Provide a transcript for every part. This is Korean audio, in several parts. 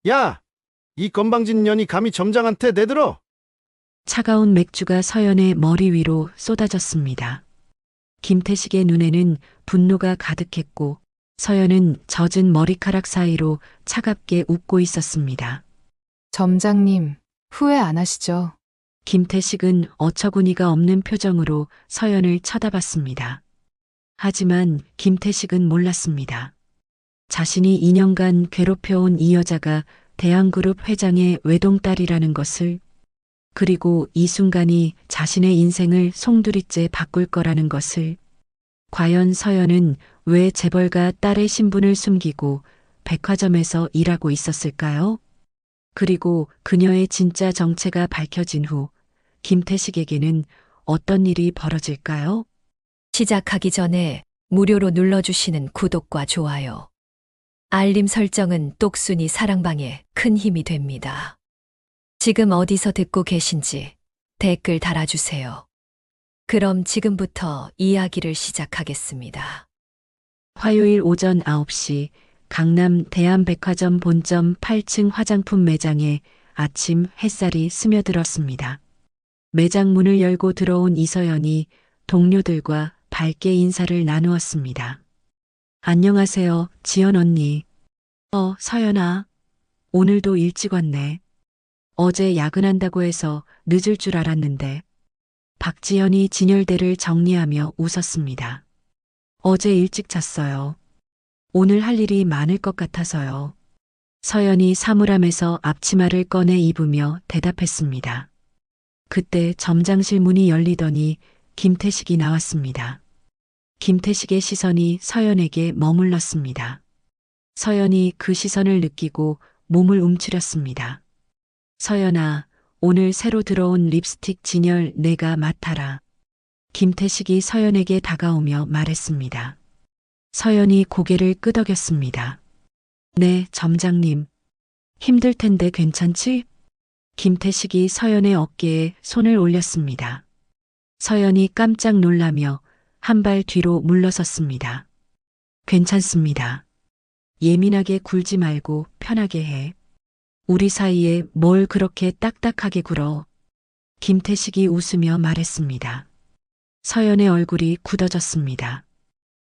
야, 이 건방진 년이 감히 점장한테 내들어? 차가운 맥주가 서연의 머리 위로 쏟아졌습니다. 김태식의 눈에는 분노가 가득했고 서연은 젖은 머리카락 사이로 차갑게 웃고 있었습니다. 점장님, 후회 안 하시죠? 김태식은 어처구니가 없는 표정으로 서연을 쳐다봤습니다. 하지만 김태식은 몰랐습니다. 자신이 2년간 괴롭혀온 이 여자가 대한그룹 회장의 외동딸이라는 것을, 그리고 이 순간이 자신의 인생을 송두리째 바꿀 거라는 것을. 과연 서연은 왜 재벌가 딸의 신분을 숨기고 백화점에서 일하고 있었을까요? 그리고 그녀의 진짜 정체가 밝혀진 후 김태식에게는 어떤 일이 벌어질까요? 시작하기 전에 무료로 눌러주시는 구독과 좋아요, 알림 설정은 똑순이 사랑방에 큰 힘이 됩니다. 지금 어디서 듣고 계신지 댓글 달아주세요. 그럼 지금부터 이야기를 시작하겠습니다. 화요일 오전 9시 강남 대한백화점 본점 8층 화장품 매장에 아침 햇살이 스며들었습니다. 매장 문을 열고 들어온 이서연이 동료들과 밝게 인사를 나누었습니다. 안녕하세요, 지연 언니. 서연아. 오늘도 일찍 왔네. 어제 야근한다고 해서 늦을 줄 알았는데. 박지연이 진열대를 정리하며 웃었습니다. 어제 일찍 잤어요. 오늘 할 일이 많을 것 같아서요. 서연이 사물함에서 앞치마를 꺼내 입으며 대답했습니다. 그때 점장실 문이 열리더니 김태식이 나왔습니다. 김태식의 시선이 서연에게 머물렀습니다. 서연이 그 시선을 느끼고 몸을 움츠렸습니다. 서연아, 오늘 새로 들어온 립스틱 진열 내가 맡아라. 김태식이 서연에게 다가오며 말했습니다. 서연이 고개를 끄덕였습니다. 네, 점장님. 힘들 텐데 괜찮지? 김태식이 서연의 어깨에 손을 올렸습니다. 서연이 깜짝 놀라며 한 발 뒤로 물러섰습니다. 괜찮습니다. 예민하게 굴지 말고 편하게 해. 우리 사이에 뭘 그렇게 딱딱하게 굴어. 김태식이 웃으며 말했습니다. 서연의 얼굴이 굳어졌습니다.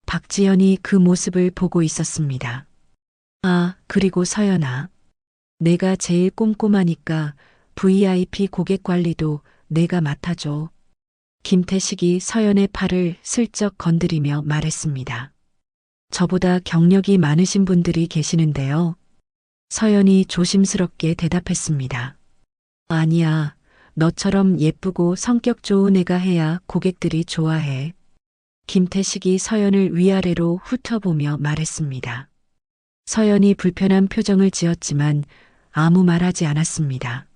박지연이 그 모습을 보고 있었습니다. 아, 그리고 서연아. 내가 제일 꼼꼼하니까 VIP 고객 관리도 내가 맡아줘. 김태식이 서연의 팔을 슬쩍 건드리며 말했습니다. 저보다 경력이 많으신 분들이 계시는데요. 서연이 조심스럽게 대답했습니다. 아니야, 너처럼 예쁘고 성격 좋은 애가 해야 고객들이 좋아해. 김태식이 서연을 위아래로 훑어보며 말했습니다. 서연이 불편한 표정을 지었지만 아무 말하지 않았습니다.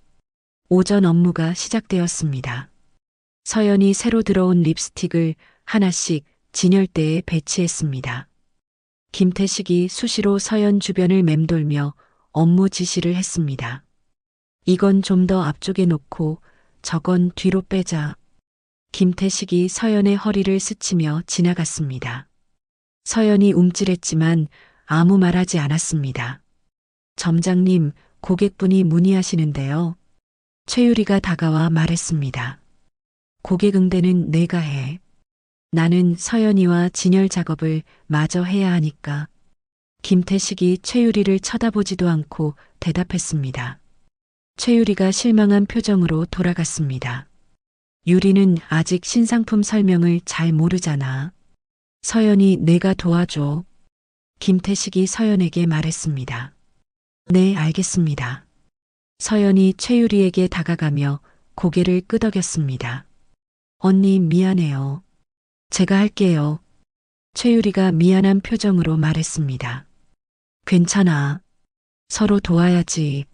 오전 업무가 시작되었습니다. 서연이 새로 들어온 립스틱을 하나씩 진열대에 배치했습니다. 김태식이 수시로 서연 주변을 맴돌며 업무 지시를 했습니다. 이건 좀 더 앞쪽에 놓고 저건 뒤로 빼자. 김태식이 서연의 허리를 스치며 지나갔습니다. 서연이 움찔했지만 아무 말하지 않았습니다. 점장님, 고객분이 문의하시는데요. 최유리가 다가와 말했습니다. 고객 응대는 내가 해. 나는 서연이와 진열 작업을 마저 해야 하니까. 김태식이 최유리를 쳐다보지도 않고 대답했습니다. 최유리가 실망한 표정으로 돌아갔습니다. 유리는 아직 신상품 설명을 잘 모르잖아. 서연이 내가 도와줘. 김태식이 서연에게 말했습니다. 네, 알겠습니다. 서연이 최유리에게 다가가며 고개를 끄덕였습니다. 언니 미안해요. 제가 할게요. 최유리가 미안한 표정으로 말했습니다. 괜찮아. 서로 도와야지.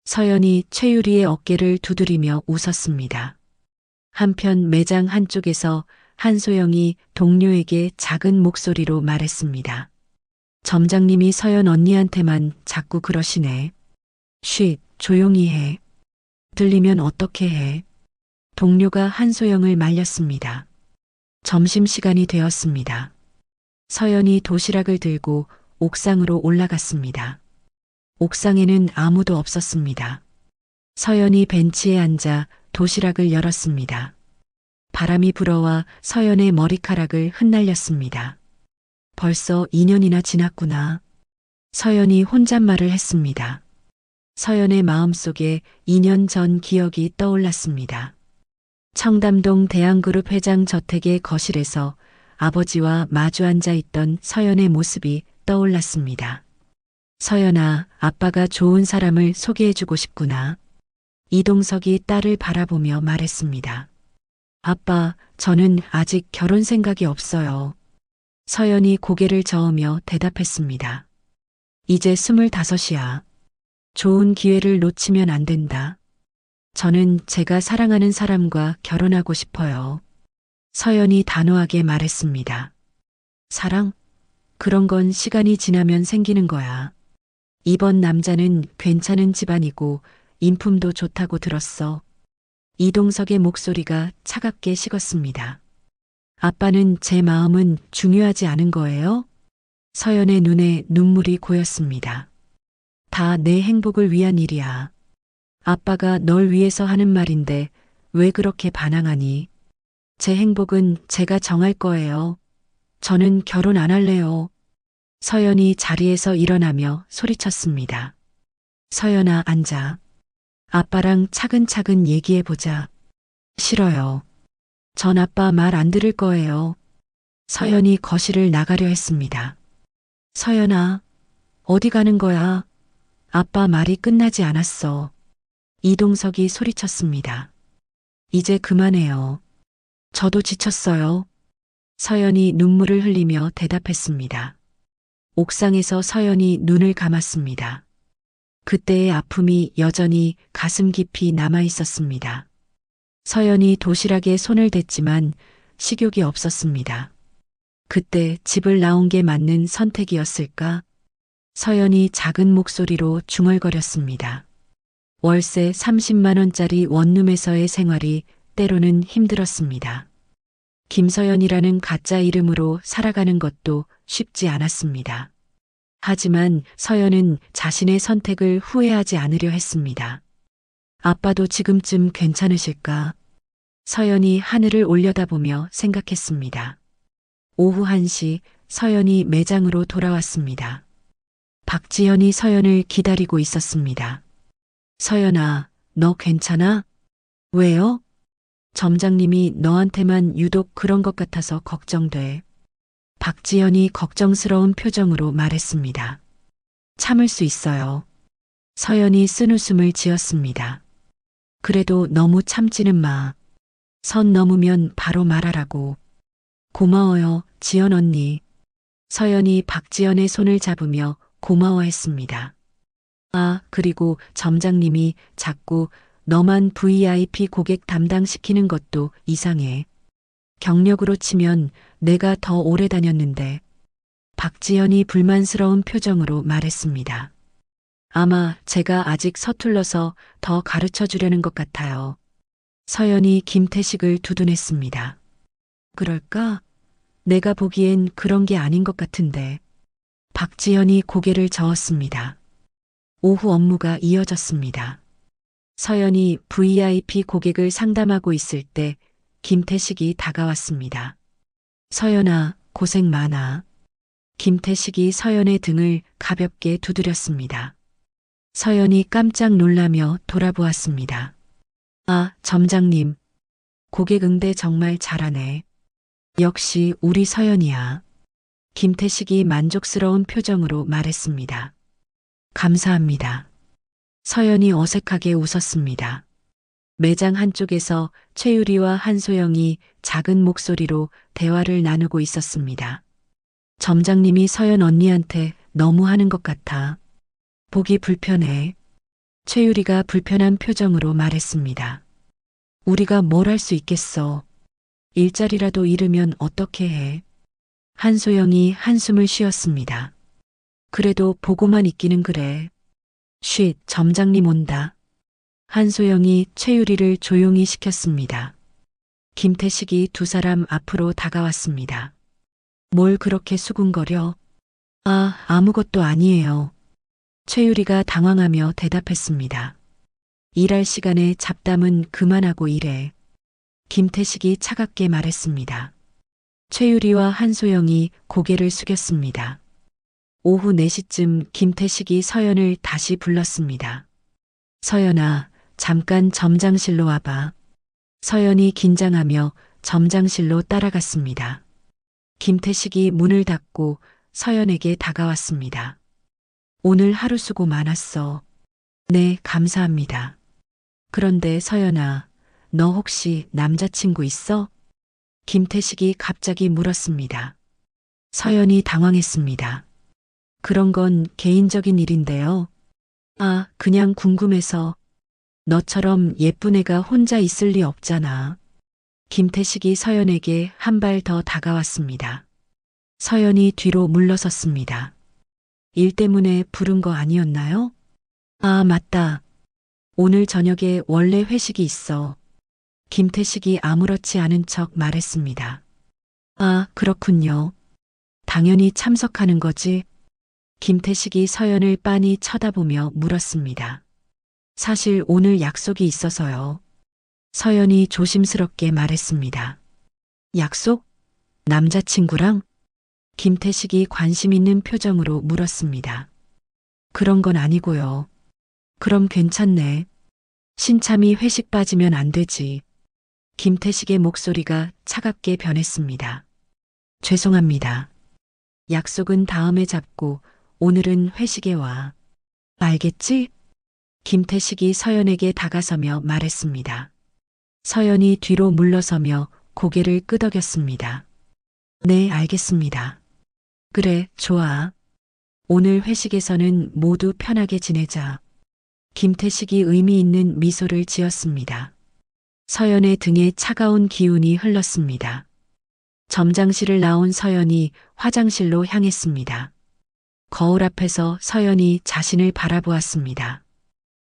서연이 최유리의 어깨를 두드리며 웃었습니다. 한편 매장 한쪽에서 한소영이 동료에게 작은 목소리로 말했습니다. 점장님이 서연 언니한테만 자꾸 그러시네. 쉿, 조용히 해. 들리면 어떻게 해. 동료가 한소영을 말렸습니다. 점심시간이 되었습니다. 서연이 도시락을 들고 옥상으로 올라갔습니다. 옥상에는 아무도 없었습니다. 서연이 벤치에 앉아 도시락을 열었습니다. 바람이 불어와 서연의 머리카락을 흩날렸습니다. 벌써 2년이나 지났구나. 서연이 혼잣말을 했습니다. 서연의 마음속에 2년 전 기억이 떠올랐습니다. 청담동 대한그룹 회장 저택의 거실에서 아버지와 마주 앉아 있던 서연의 모습이 떠올랐습니다. 서연아, 아빠가 좋은 사람을 소개해주고 싶구나. 이동석이 딸을 바라보며 말했습니다. 아빠, 저는 아직 결혼 생각이 없어요. 서연이 고개를 저으며 대답했습니다. 이제 25이야. 좋은 기회를 놓치면 안 된다. 저는 제가 사랑하는 사람과 결혼하고 싶어요. 서연이 단호하게 말했습니다. 사랑? 그런 건 시간이 지나면 생기는 거야. 이번 남자는 괜찮은 집안이고 인품도 좋다고 들었어. 이동석의 목소리가 차갑게 식었습니다. 아빠는 제 마음은 중요하지 않은 거예요? 서연의 눈에 눈물이 고였습니다. 다 내 행복을 위한 일이야. 아빠가 널 위해서 하는 말인데 왜 그렇게 반항하니? 제 행복은 제가 정할 거예요. 저는 결혼 안 할래요. 서연이 자리에서 일어나며 소리쳤습니다. 서연아, 앉아. 아빠랑 차근차근 얘기해보자. 싫어요. 전 아빠 말 안 들을 거예요. 서연이 거실을 나가려 했습니다. 서연아, 어디 가는 거야? 아빠 말이 끝나지 않았어. 이동석이 소리쳤습니다. 이제 그만해요. 저도 지쳤어요. 서연이 눈물을 흘리며 대답했습니다. 옥상에서 서연이 눈을 감았습니다. 그때의 아픔이 여전히 가슴 깊이 남아 있었습니다. 서연이 도시락에 손을 댔지만 식욕이 없었습니다. 그때 집을 나온 게 맞는 선택이었을까? 서연이 작은 목소리로 중얼거렸습니다. 월세 30만 원짜리 원룸에서의 생활이 때로는 힘들었습니다. 김서연이라는 가짜 이름으로 살아가는 것도 쉽지 않았습니다. 하지만 서연은 자신의 선택을 후회하지 않으려 했습니다. 아빠도 지금쯤 괜찮으실까? 서연이 하늘을 올려다보며 생각했습니다. 오후 1시 서연이 매장으로 돌아왔습니다. 박지현이 서연을 기다리고 있었습니다. 서연아, 너 괜찮아? 왜요? 점장님이 너한테만 유독 그런 것 같아서 걱정돼. 박지현이 걱정스러운 표정으로 말했습니다. 참을 수 있어요. 서연이 쓴웃음을 지었습니다. 그래도 너무 참지는 마. 선 넘으면 바로 말하라고. 고마워요, 지연 언니. 서연이 박지연의 손을 잡으며 고마워했습니다. 아, 그리고 점장님이 자꾸 너만 VIP 고객 담당시키는 것도 이상해. 경력으로 치면 내가 더 오래 다녔는데. 박지연이 불만스러운 표정으로 말했습니다. 아마 제가 아직 서툴러서 더 가르쳐 주려는 것 같아요. 서연이 김태식을 두둔했습니다. 그럴까? 내가 보기엔 그런 게 아닌 것 같은데. 박지연이 고개를 저었습니다. 오후 업무가 이어졌습니다. 서연이 VIP 고객을 상담하고 있을 때 김태식이 다가왔습니다. 서연아, 고생 많아. 김태식이 서연의 등을 가볍게 두드렸습니다. 서연이 깜짝 놀라며 돌아보았습니다. 아, 점장님. 고객 응대 정말 잘하네. 역시 우리 서연이야. 김태식이 만족스러운 표정으로 말했습니다. 감사합니다. 서연이 어색하게 웃었습니다. 매장 한쪽에서 최유리와 한소영이 작은 목소리로 대화를 나누고 있었습니다. 점장님이 서연 언니한테 너무 하는 것 같아. 보기 불편해. 최유리가 불편한 표정으로 말했습니다. 우리가 뭘 할 수 있겠어. 일자리라도 잃으면 어떻게 해. 한소영이 한숨을 쉬었습니다. 그래도 보고만 있기는 그래. 쉿, 점장님 온다. 한소영이 최유리를 조용히 시켰습니다. 김태식이 두 사람 앞으로 다가왔습니다. 뭘 그렇게 수군거려? 아, 아무것도 아니에요. 최유리가 당황하며 대답했습니다. 일할 시간에 잡담은 그만하고 일해. 김태식이 차갑게 말했습니다. 최유리와 한소영이 고개를 숙였습니다. 오후 4시쯤 김태식이 서연을 다시 불렀습니다. 서연아, 잠깐 점장실로 와봐. 서연이 긴장하며 점장실로 따라갔습니다. 김태식이 문을 닫고 서연에게 다가왔습니다. 오늘 하루 수고 많았어. 네, 감사합니다. 그런데 서연아, 너 혹시 남자친구 있어? 김태식이 갑자기 물었습니다. 서연이 당황했습니다. 그런 건 개인적인 일인데요. 아, 그냥 궁금해서. 너처럼 예쁜 애가 혼자 있을 리 없잖아. 김태식이 서연에게 한 발 더 다가왔습니다. 서연이 뒤로 물러섰습니다. 일 때문에 부른 거 아니었나요? 아, 맞다. 오늘 저녁에 원래 회식이 있어. 김태식이 아무렇지 않은 척 말했습니다. 아, 그렇군요. 당연히 참석하는 거지. 김태식이 서연을 빤히 쳐다보며 물었습니다. 사실 오늘 약속이 있어서요. 서연이 조심스럽게 말했습니다. 약속? 남자친구랑? 김태식이 관심 있는 표정으로 물었습니다. 그런 건 아니고요. 그럼 괜찮네. 신참이 회식 빠지면 안 되지. 김태식의 목소리가 차갑게 변했습니다. 죄송합니다. 약속은 다음에 잡고 오늘은 회식에 와. 알겠지? 김태식이 서연에게 다가서며 말했습니다. 서연이 뒤로 물러서며 고개를 끄덕였습니다. 네, 알겠습니다. 그래, 좋아. 오늘 회식에서는 모두 편하게 지내자. 김태식이 의미 있는 미소를 지었습니다. 서연의 등에 차가운 기운이 흘렀습니다. 점장실을 나온 서연이 화장실로 향했습니다. 거울 앞에서 서연이 자신을 바라보았습니다.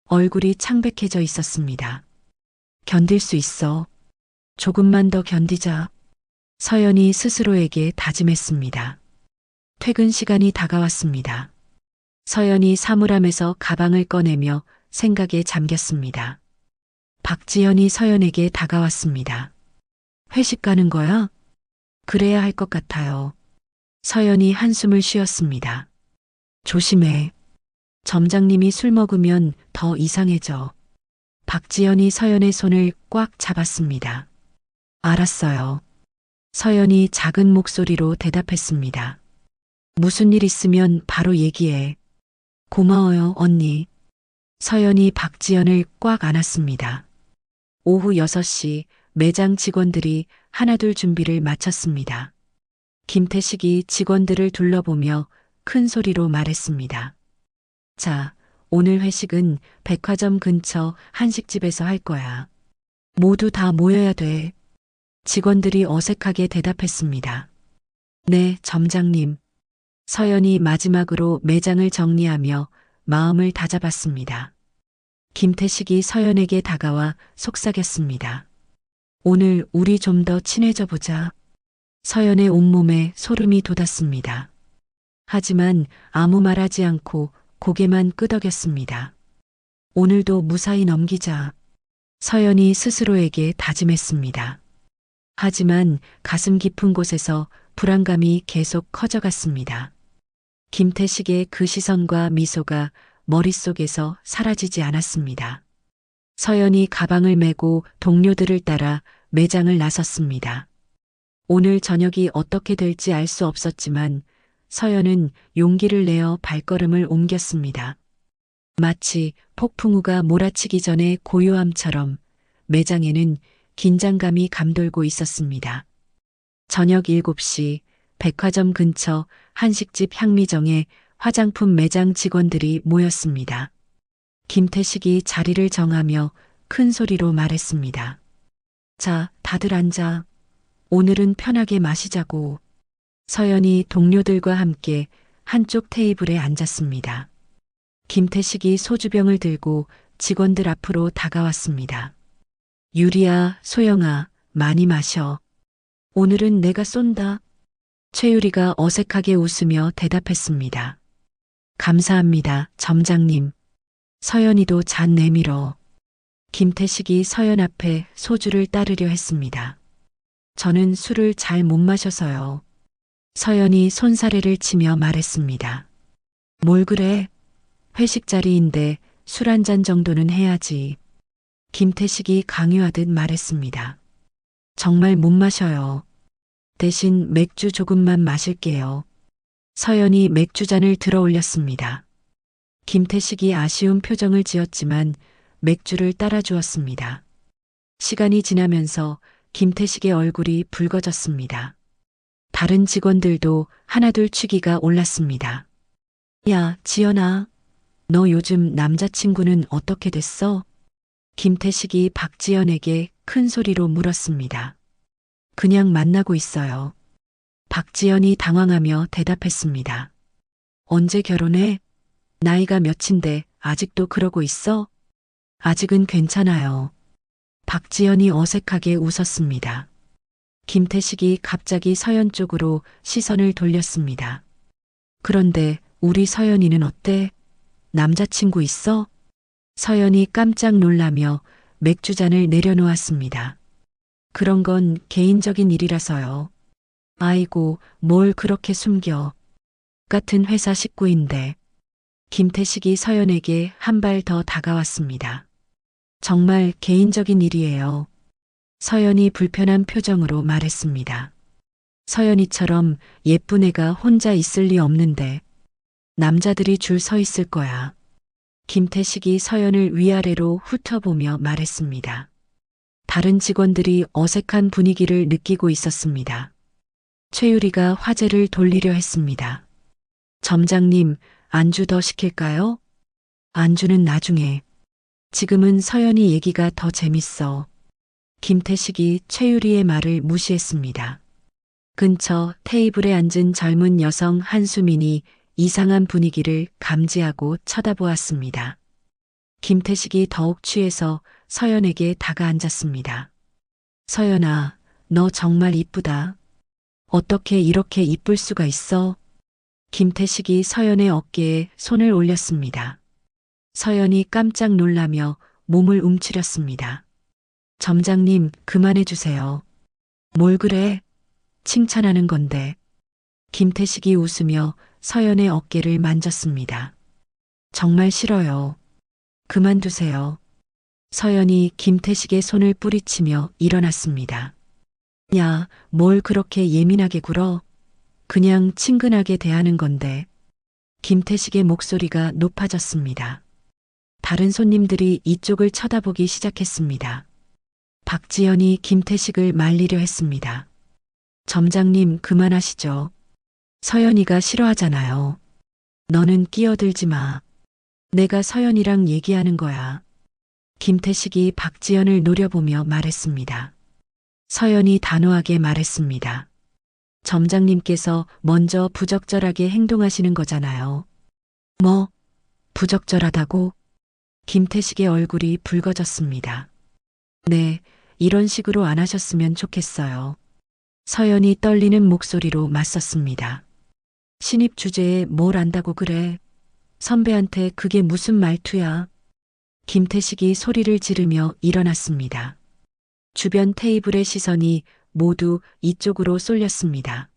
얼굴이 창백해져 있었습니다. 견딜 수 있어. 조금만 더 견디자. 서연이 스스로에게 다짐했습니다. 퇴근 시간이 다가왔습니다. 서연이 사물함에서 가방을 꺼내며 생각에 잠겼습니다. 박지현이 서연에게 다가왔습니다. 회식 가는 거야? 그래야 할 것 같아요. 서연이 한숨을 쉬었습니다. 조심해. 점장님이 술 먹으면 더 이상해져. 박지현이 서연의 손을 꽉 잡았습니다. 알았어요. 서연이 작은 목소리로 대답했습니다. 무슨 일 있으면 바로 얘기해. 고마워요, 언니. 서연이 박지연을 꽉 안았습니다. 오후 6시 매장 직원들이 하나둘 준비를 마쳤습니다. 김태식이 직원들을 둘러보며 큰 소리로 말했습니다. 자, 오늘 회식은 백화점 근처 한식집에서 할 거야. 모두 다 모여야 돼. 직원들이 어색하게 대답했습니다. 네, 점장님. 서연이 마지막으로 매장을 정리하며 마음을 다잡았습니다. 김태식이 서연에게 다가와 속삭였습니다. 오늘 우리 좀 더 친해져 보자. 서연의 온몸에 소름이 돋았습니다. 하지만 아무 말하지 않고 고개만 끄덕였습니다. 오늘도 무사히 넘기자. 서연이 스스로에게 다짐했습니다. 하지만 가슴 깊은 곳에서 불안감이 계속 커져갔습니다. 김태식의 그 시선과 미소가 머릿속에서 사라지지 않았습니다. 서연이 가방을 메고 동료들을 따라 매장을 나섰습니다. 오늘 저녁이 어떻게 될지 알 수 없었지만 서연은 용기를 내어 발걸음을 옮겼습니다. 마치 폭풍우가 몰아치기 전에 고요함처럼 매장에는 긴장감이 감돌고 있었습니다. 저녁 7시 백화점 근처 한식집 향미정에 화장품 매장 직원들이 모였습니다. 김태식이 자리를 정하며 큰 소리로 말했습니다. 자, 다들 앉아. 오늘은 편하게 마시자고. 서연이 동료들과 함께 한쪽 테이블에 앉았습니다. 김태식이 소주병을 들고 직원들 앞으로 다가왔습니다. 유리야, 소영아, 많이 마셔. 오늘은 내가 쏜다. 최유리가 어색하게 웃으며 대답했습니다. 감사합니다, 점장님. 서연이도 잔 내밀어. 김태식이 서연 앞에 소주를 따르려 했습니다. 저는 술을 잘 못 마셔서요. 서연이 손사래를 치며 말했습니다. 뭘 그래? 회식 자리인데 술 한 잔 정도는 해야지. 김태식이 강요하듯 말했습니다. 정말 못 마셔요. 대신 맥주 조금만 마실게요. 서연이 맥주잔을 들어 올렸습니다. 김태식이 아쉬운 표정을 지었지만 맥주를 따라 주었습니다. 시간이 지나면서 김태식의 얼굴이 붉어졌습니다. 다른 직원들도 하나둘 취기가 올랐습니다. 야, 지연아. 너 요즘 남자친구는 어떻게 됐어? 김태식이 박지연에게 큰 소리로 물었습니다. 그냥 만나고 있어요. 박지연이 당황하며 대답했습니다. 언제 결혼해? 나이가 몇인데 아직도 그러고 있어? 아직은 괜찮아요. 박지연이 어색하게 웃었습니다. 김태식이 갑자기 서연 쪽으로 시선을 돌렸습니다. 그런데 우리 서연이는 어때? 남자친구 있어? 서연이 깜짝 놀라며 맥주잔을 내려놓았습니다. 그런 건 개인적인 일이라서요. 아이고, 뭘 그렇게 숨겨. 같은 회사 식구인데. 김태식이 서연에게 한 발 더 다가왔습니다. 정말 개인적인 일이에요. 서연이 불편한 표정으로 말했습니다. 서연이처럼 예쁜 애가 혼자 있을 리 없는데 남자들이 줄 서 있을 거야. 김태식이 서연을 위아래로 훑어보며 말했습니다. 다른 직원들이 어색한 분위기를 느끼고 있었습니다. 최유리가 화제를 돌리려 했습니다. 점장님, 안주 더 시킬까요? 안주는 나중에. 지금은 서연이 얘기가 더 재밌어. 김태식이 최유리의 말을 무시했습니다. 근처 테이블에 앉은 젊은 여성 한수민이 이상한 분위기를 감지하고 쳐다보았습니다. 김태식이 더욱 취해서 서연에게 다가앉았습니다. 서연아, 너 정말 이쁘다. 어떻게 이렇게 이쁠 수가 있어? 김태식이 서연의 어깨에 손을 올렸습니다. 서연이 깜짝 놀라며 몸을 움츠렸습니다. 점장님, 그만해 주세요. 뭘 그래? 칭찬하는 건데. 김태식이 웃으며 서연의 어깨를 만졌습니다. 정말 싫어요. 그만두세요. 서연이 김태식의 손을 뿌리치며 일어났습니다. 야, 뭘 그렇게 예민하게 굴어? 그냥 친근하게 대하는 건데. 김태식의 목소리가 높아졌습니다. 다른 손님들이 이쪽을 쳐다보기 시작했습니다. 박지연이 김태식을 말리려 했습니다. 점장님, 그만하시죠. 서연이가 싫어하잖아요. 너는 끼어들지 마. 내가 서연이랑 얘기하는 거야. 김태식이 박지연을 노려보며 말했습니다. 서연이 단호하게 말했습니다. 점장님께서 먼저 부적절하게 행동하시는 거잖아요. 뭐? 부적절하다고? 김태식의 얼굴이 붉어졌습니다. 네, 이런 식으로 안 하셨으면 좋겠어요. 서연이 떨리는 목소리로 맞섰습니다. 신입 주제에 뭘 안다고 그래? 선배한테 그게 무슨 말투야? 김태식이 소리를 지르며 일어났습니다. 주변 테이블의 시선이 모두 이쪽으로 쏠렸습니다.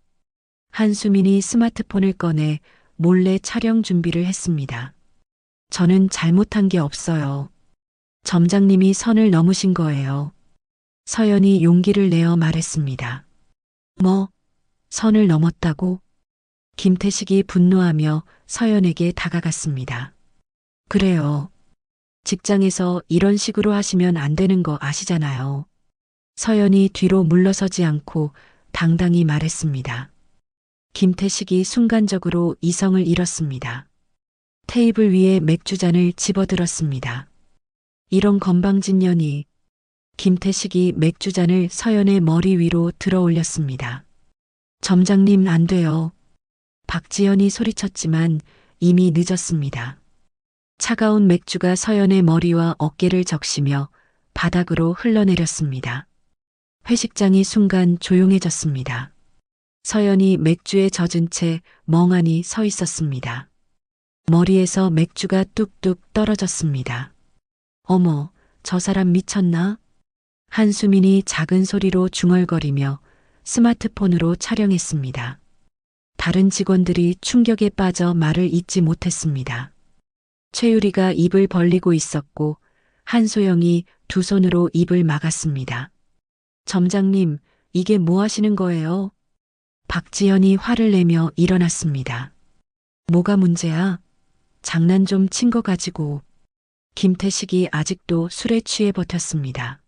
한수민이 스마트폰을 꺼내 몰래 촬영 준비를 했습니다. 저는 잘못한 게 없어요. 점장님이 선을 넘으신 거예요. 서연이 용기를 내어 말했습니다. 뭐? 선을 넘었다고? 김태식이 분노하며 서연에게 다가갔습니다. 그래요. 직장에서 이런 식으로 하시면 안 되는 거 아시잖아요. 서연이 뒤로 물러서지 않고 당당히 말했습니다. 김태식이 순간적으로 이성을 잃었습니다. 테이블 위에 맥주잔을 집어들었습니다. 이런 건방진 년이. 김태식이 맥주잔을 서연의 머리 위로 들어 올렸습니다. 점장님, 안 돼요. 박지연이 소리쳤지만 이미 늦었습니다. 차가운 맥주가 서연의 머리와 어깨를 적시며 바닥으로 흘러내렸습니다. 회식장이 순간 조용해졌습니다. 서연이 맥주에 젖은 채 멍하니 서 있었습니다. 머리에서 맥주가 뚝뚝 떨어졌습니다. 어머, 저 사람 미쳤나? 한수민이 작은 소리로 중얼거리며 스마트폰으로 촬영했습니다. 다른 직원들이 충격에 빠져 말을 잇지 못했습니다. 최유리가 입을 벌리고 있었고 한소영이 두 손으로 입을 막았습니다. 점장님, 이게 뭐 하시는 거예요? 박지연이 화를 내며 일어났습니다. 뭐가 문제야? 장난 좀 친 거 가지고. 김태식이 아직도 술에 취해 버텼습니다.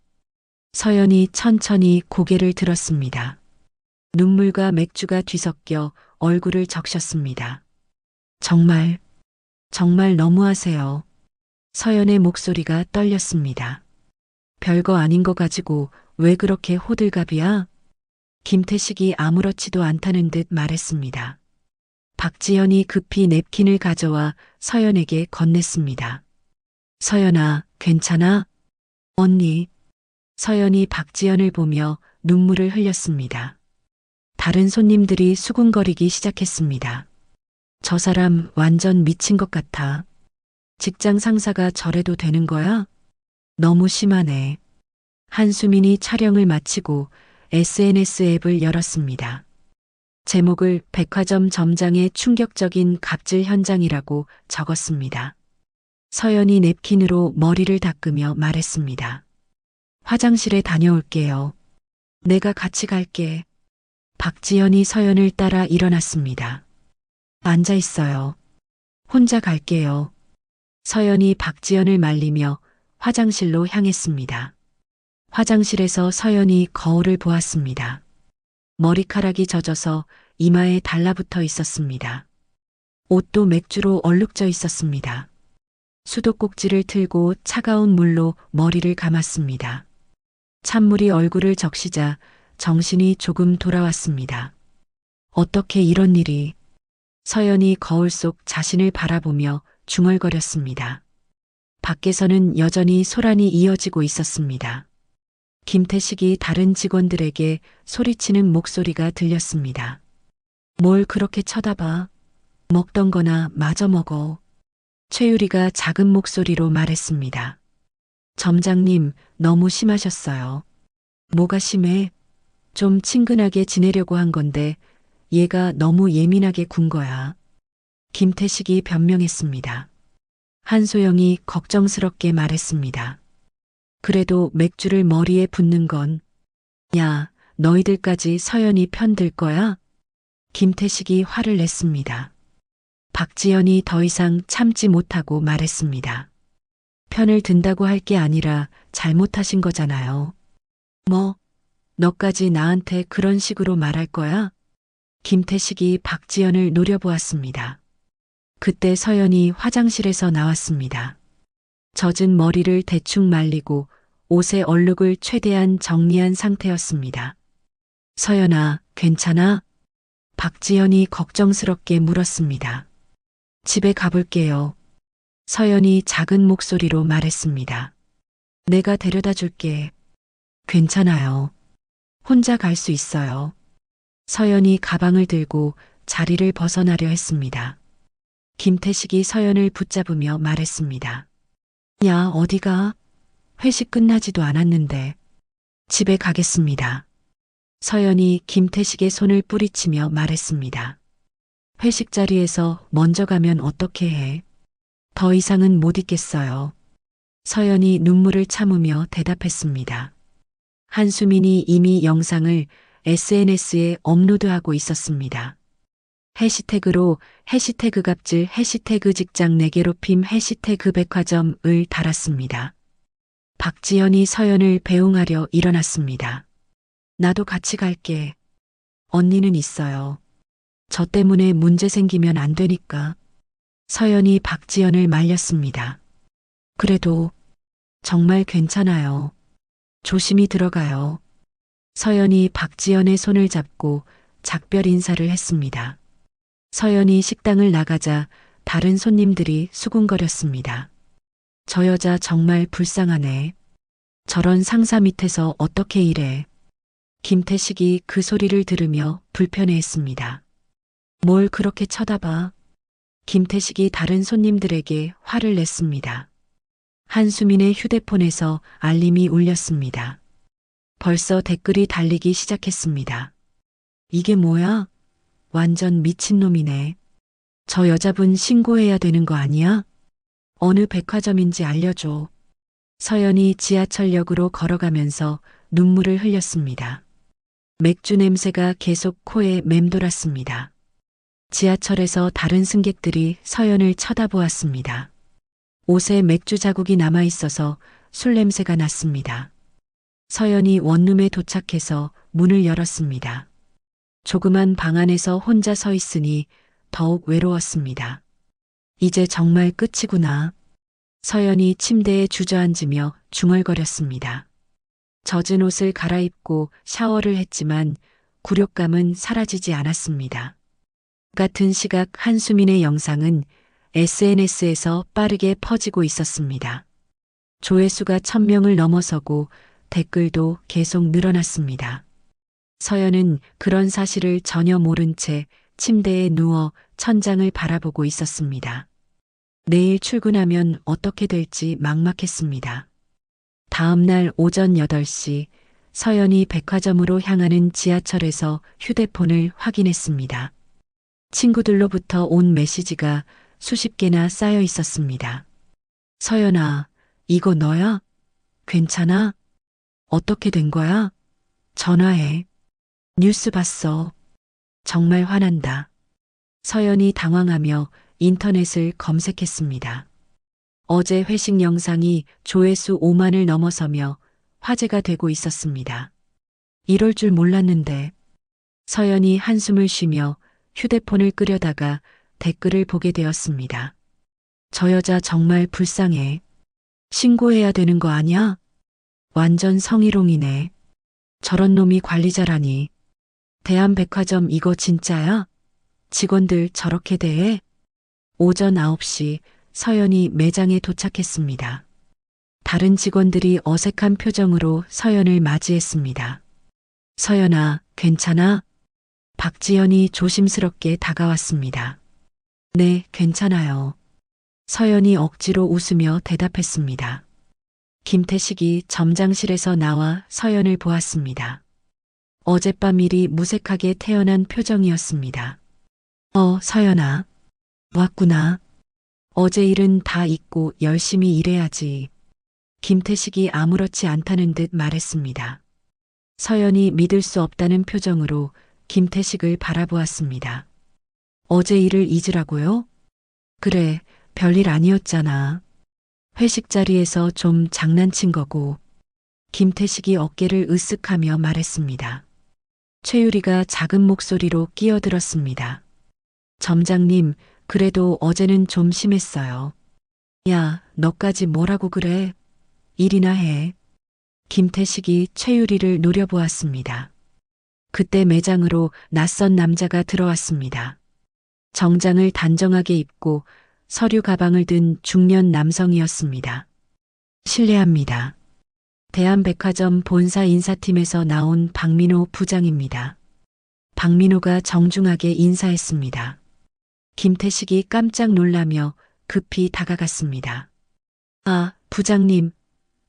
서연이 천천히 고개를 들었습니다. 눈물과 맥주가 뒤섞여 얼굴을 적셨습니다. 정말 너무하세요. 서연의 목소리가 떨렸습니다. 별거 아닌 거 가지고 왜 그렇게 호들갑이야? 김태식이 아무렇지도 않다는 듯 말했습니다. 박지연이 급히 냅킨을 가져와 서연에게 건넸습니다. 서연아, 괜찮아? 언니. 서연이 박지연을 보며 눈물을 흘렸습니다. 다른 손님들이 수군거리기 시작했습니다. 저 사람 완전 미친 것 같아. 직장 상사가 저래도 되는 거야? 너무 심하네. 한수민이 촬영을 마치고 SNS 앱을 열었습니다. 제목을 백화점 점장의 충격적인 갑질 현장이라고 적었습니다. 서연이 냅킨으로 머리를 닦으며 말했습니다. 화장실에 다녀올게요. 내가 같이 갈게. 박지연이 서연을 따라 일어났습니다. 앉아 있어요. 혼자 갈게요. 서연이 박지연을 말리며 화장실로 향했습니다. 화장실에서 서연이 거울을 보았습니다. 머리카락이 젖어서 이마에 달라붙어 있었습니다. 옷도 맥주로 얼룩져 있었습니다. 수도꼭지를 틀고 차가운 물로 머리를 감았습니다. 찬물이 얼굴을 적시자 정신이 조금 돌아왔습니다. 어떻게 이런 일이? 서연이 거울 속 자신을 바라보며 중얼거렸습니다. 밖에서는 여전히 소란이 이어지고 있었습니다. 김태식이 다른 직원들에게 소리치는 목소리가 들렸습니다. 뭘 그렇게 쳐다봐? 먹던 거나 마저 먹어. 최유리가 작은 목소리로 말했습니다. 점장님, 너무 심하셨어요. 뭐가 심해? 좀 친근하게 지내려고 한 건데 얘가 너무 예민하게 군 거야. 김태식이 변명했습니다. 한소영이 걱정스럽게 말했습니다. 그래도 맥주를 머리에 붓는 건, 야, 너희들까지 서연이 편들 거야? 김태식이 화를 냈습니다. 박지연이 더 이상 참지 못하고 말했습니다. 편을 든다고 할 게 아니라 잘못하신 거잖아요. 뭐, 너까지 나한테 그런 식으로 말할 거야? 김태식이 박지연을 노려보았습니다. 그때 서연이 화장실에서 나왔습니다. 젖은 머리를 대충 말리고 옷의 얼룩을 최대한 정리한 상태였습니다. 서연아, 괜찮아? 박지연이 걱정스럽게 물었습니다. 집에 가볼게요. 서연이 작은 목소리로 말했습니다. 내가 데려다 줄게. 괜찮아요. 혼자 갈 수 있어요. 서연이 가방을 들고 자리를 벗어나려 했습니다. 김태식이 서연을 붙잡으며 말했습니다. 야, 어디가? 회식 끝나지도 않았는데. 집에 가겠습니다. 서연이 김태식의 손을 뿌리치며 말했습니다. 회식 자리에서 먼저 가면 어떻게 해? 더 이상은 못 있겠어요. 서연이 눈물을 참으며 대답했습니다. 한수민이 이미 영상을 SNS에 업로드하고 있었습니다. 해시태그로 해시태그 갑질 해시태그 직장 내 괴롭힘 해시태그 백화점을 달았습니다. 박지연이 서연을 배웅하려 일어났습니다. 나도 같이 갈게. 언니는 있어요. 저 때문에 문제 생기면 안 되니까. 서연이 박지연을 말렸습니다. 그래도 정말 괜찮아요. 조심히 들어가요. 서연이 박지연의 손을 잡고 작별 인사를 했습니다. 서연이 식당을 나가자 다른 손님들이 수군거렸습니다. 저 여자 정말 불쌍하네. 저런 상사 밑에서 어떻게 일해. 김태식이 그 소리를 들으며 불편해했습니다. 뭘 그렇게 쳐다봐. 김태식이 다른 손님들에게 화를 냈습니다. 한수민의 휴대폰에서 알림이 울렸습니다. 벌써 댓글이 달리기 시작했습니다. 이게 뭐야? 완전 미친놈이네. 저 여자분 신고해야 되는 거 아니야? 어느 백화점인지 알려줘. 서연이 지하철역으로 걸어가면서 눈물을 흘렸습니다. 맥주 냄새가 계속 코에 맴돌았습니다. 지하철에서 다른 승객들이 서연을 쳐다보았습니다. 옷에 맥주 자국이 남아 있어서 술 냄새가 났습니다. 서연이 원룸에 도착해서 문을 열었습니다. 조그만 방 안에서 혼자 서 있으니 더욱 외로웠습니다. 이제 정말 끝이구나. 서연이 침대에 주저앉으며 중얼거렸습니다. 젖은 옷을 갈아입고 샤워를 했지만 굴욕감은 사라지지 않았습니다. 같은 시각 한수민의 영상은 SNS에서 빠르게 퍼지고 있었습니다. 조회수가 1000명을 넘어서고 댓글도 계속 늘어났습니다. 서연은 그런 사실을 전혀 모른 채 침대에 누워 천장을 바라보고 있었습니다. 내일 출근하면 어떻게 될지 막막했습니다. 다음 날 오전 8시 서연이 백화점으로 향하는 지하철에서 휴대폰을 확인했습니다. 친구들로부터 온 메시지가 수십 개나 쌓여 있었습니다. 서연아, 이거 너야? 괜찮아? 어떻게 된 거야? 전화해. 뉴스 봤어. 정말 화난다. 서연이 당황하며 인터넷을 검색했습니다. 어제 회식 영상이 조회수 5만을 넘어서며 화제가 되고 있었습니다. 이럴 줄 몰랐는데. 서연이 한숨을 쉬며 휴대폰을 끄려다가 댓글을 보게 되었습니다. 저 여자 정말 불쌍해. 신고해야 되는 거 아니야? 완전 성희롱이네. 저런 놈이 관리자라니. 대한백화점 이거 진짜야? 직원들 저렇게 대해? 오전 9시 서연이 매장에 도착했습니다. 다른 직원들이 어색한 표정으로 서연을 맞이했습니다. 서연아, 괜찮아? 박지연이 조심스럽게 다가왔습니다. 네, 괜찮아요. 서연이 억지로 웃으며 대답했습니다. 김태식이 점장실에서 나와 서연을 보았습니다. 어젯밤 일이 무색하게 태어난 표정이었습니다. 서연아. 왔구나. 어제 일은 다 잊고 열심히 일해야지. 김태식이 아무렇지 않다는 듯 말했습니다. 서연이 믿을 수 없다는 표정으로 김태식을 바라보았습니다. 어제 일을 잊으라고요? 그래, 별일 아니었잖아. 회식 자리에서 좀 장난친 거고. 김태식이 어깨를 으쓱하며 말했습니다. 최유리가 작은 목소리로 끼어들었습니다. 점장님, 그래도 어제는 좀 심했어요. 야, 너까지 뭐라고 그래? 일이나 해. 김태식이 최유리를 노려보았습니다. 그때 매장으로 낯선 남자가 들어왔습니다. 정장을 단정하게 입고 서류 가방을 든 중년 남성이었습니다. 실례합니다. 대한백화점 본사 인사팀에서 나온 박민호 부장입니다. 박민호가 정중하게 인사했습니다. 김태식이 깜짝 놀라며 급히 다가갔습니다. 아, 부장님,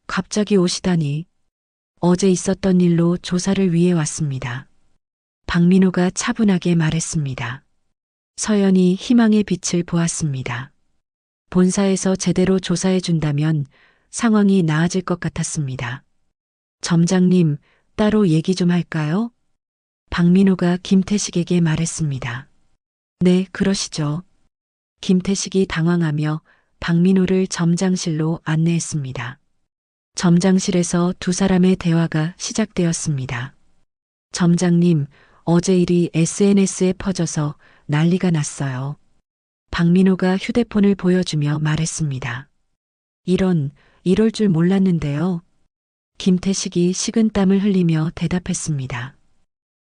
갑자기 오시다니. 어제 있었던 일로 조사를 위해 왔습니다. 박민호가 차분하게 말했습니다. 서연이 희망의 빛을 보았습니다. 본사에서 제대로 조사해 준다면 상황이 나아질 것 같았습니다. 점장님, 따로 얘기 좀 할까요? 박민호가 김태식에게 말했습니다. 네, 그러시죠. 김태식이 당황하며 박민호를 점장실로 안내했습니다. 점장실에서 두 사람의 대화가 시작되었습니다. 점장님, 어제 일이 SNS에 퍼져서 난리가 났어요. 박민호가 휴대폰을 보여주며 말했습니다. 이럴 줄 몰랐는데요. 김태식이 식은땀을 흘리며 대답했습니다.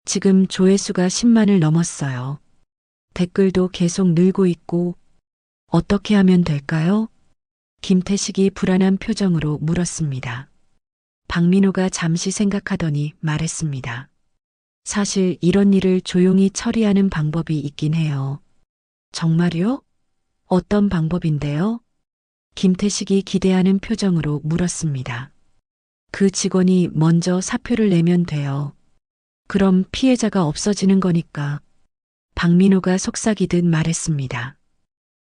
지금 조회수가 10만을 넘었어요. 댓글도 계속 늘고 있고 어떻게 하면 될까요? 김태식이 불안한 표정으로 물었습니다. 박민호가 잠시 생각하더니 말했습니다. 사실 이런 일을 조용히 처리하는 방법이 있긴 해요. 정말요? 어떤 방법인데요? 김태식이 기대하는 표정으로 물었습니다. 그 직원이 먼저 사표를 내면 돼요. 그럼 피해자가 없어지는 거니까. 박민호가 속삭이듯 말했습니다.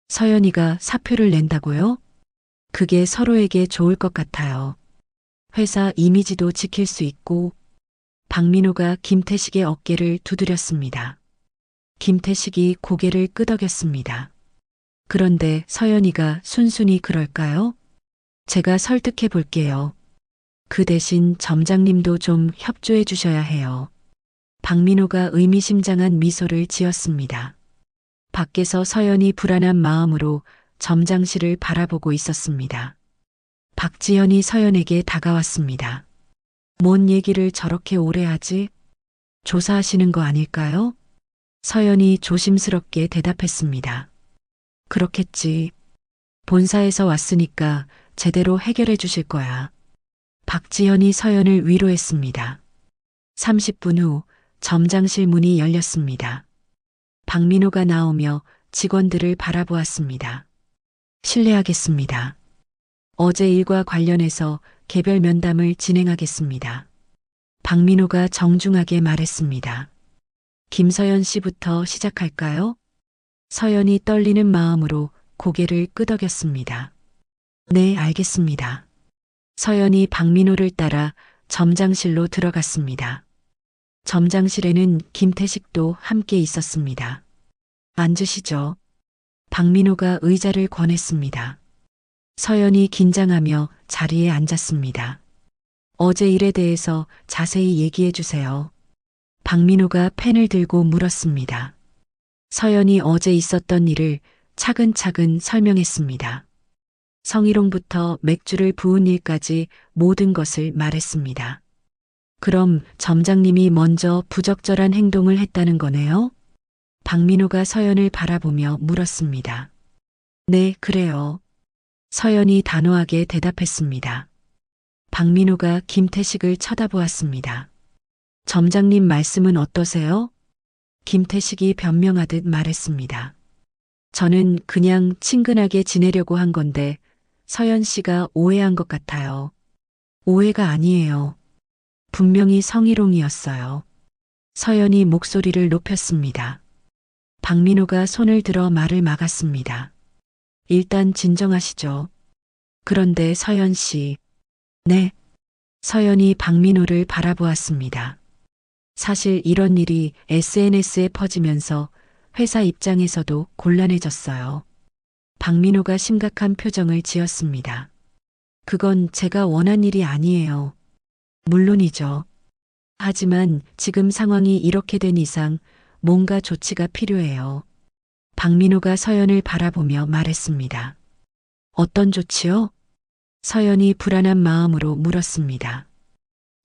서연이가 사표를 낸다고요? 그게 서로에게 좋을 것 같아요. 회사 이미지도 지킬 수 있고. 박민호가 김태식의 어깨를 두드렸습니다. 김태식이 고개를 끄덕였습니다. 그런데 서연이가 순순히 그럴까요? 제가 설득해 볼게요. 그 대신 점장님도 좀 협조해 주셔야 해요. 박민호가 의미심장한 미소를 지었습니다. 밖에서 서연이 불안한 마음으로 점장실을 바라보고 있었습니다. 박지현이 서연에게 다가왔습니다. 뭔 얘기를 저렇게 오래 하지? 조사하시는 거 아닐까요? 서연이 조심스럽게 대답했습니다. 그렇겠지. 본사에서 왔으니까 제대로 해결해 주실 거야. 박지현이 서연을 위로했습니다. 30분 후 점장실 문이 열렸습니다. 박민호가 나오며 직원들을 바라보았습니다. 실례하겠습니다. 어제 일과 관련해서 개별 면담을 진행하겠습니다. 박민호가 정중하게 말했습니다. 김서연 씨부터 시작할까요? 서연이 떨리는 마음으로 고개를 끄덕였습니다. 네, 알겠습니다. 서연이 박민호를 따라 점장실로 들어갔습니다. 점장실에는 김태식도 함께 있었습니다. 앉으시죠. 박민호가 의자를 권했습니다. 서연이 긴장하며 자리에 앉았습니다. 어제 일에 대해서 자세히 얘기해 주세요. 박민호가 펜을 들고 물었습니다. 서연이 어제 있었던 일을 차근차근 설명했습니다. 성희롱부터 맥주를 부은 일까지 모든 것을 말했습니다. 그럼 점장님이 먼저 부적절한 행동을 했다는 거네요? 박민호가 서연을 바라보며 물었습니다. 네, 그래요. 서연이 단호하게 대답했습니다. 박민호가 김태식을 쳐다보았습니다. 점장님 말씀은 어떠세요? 김태식이 변명하듯 말했습니다. 저는 그냥 친근하게 지내려고 한 건데 서연 씨가 오해한 것 같아요. 오해가 아니에요. 분명히 성희롱이었어요. 서연이 목소리를 높였습니다. 박민호가 손을 들어 말을 막았습니다. 일단 진정하시죠. 그런데 서연 씨. 네. 서연이 박민호를 바라보았습니다. 사실 이런 일이 SNS에 퍼지면서 회사 입장에서도 곤란해졌어요. 박민호가 심각한 표정을 지었습니다. 그건 제가 원한 일이 아니에요. 물론이죠. 하지만 지금 상황이 이렇게 된 이상 뭔가 조치가 필요해요. 박민호가 서연을 바라보며 말했습니다. 어떤 조치요? 서연이 불안한 마음으로 물었습니다.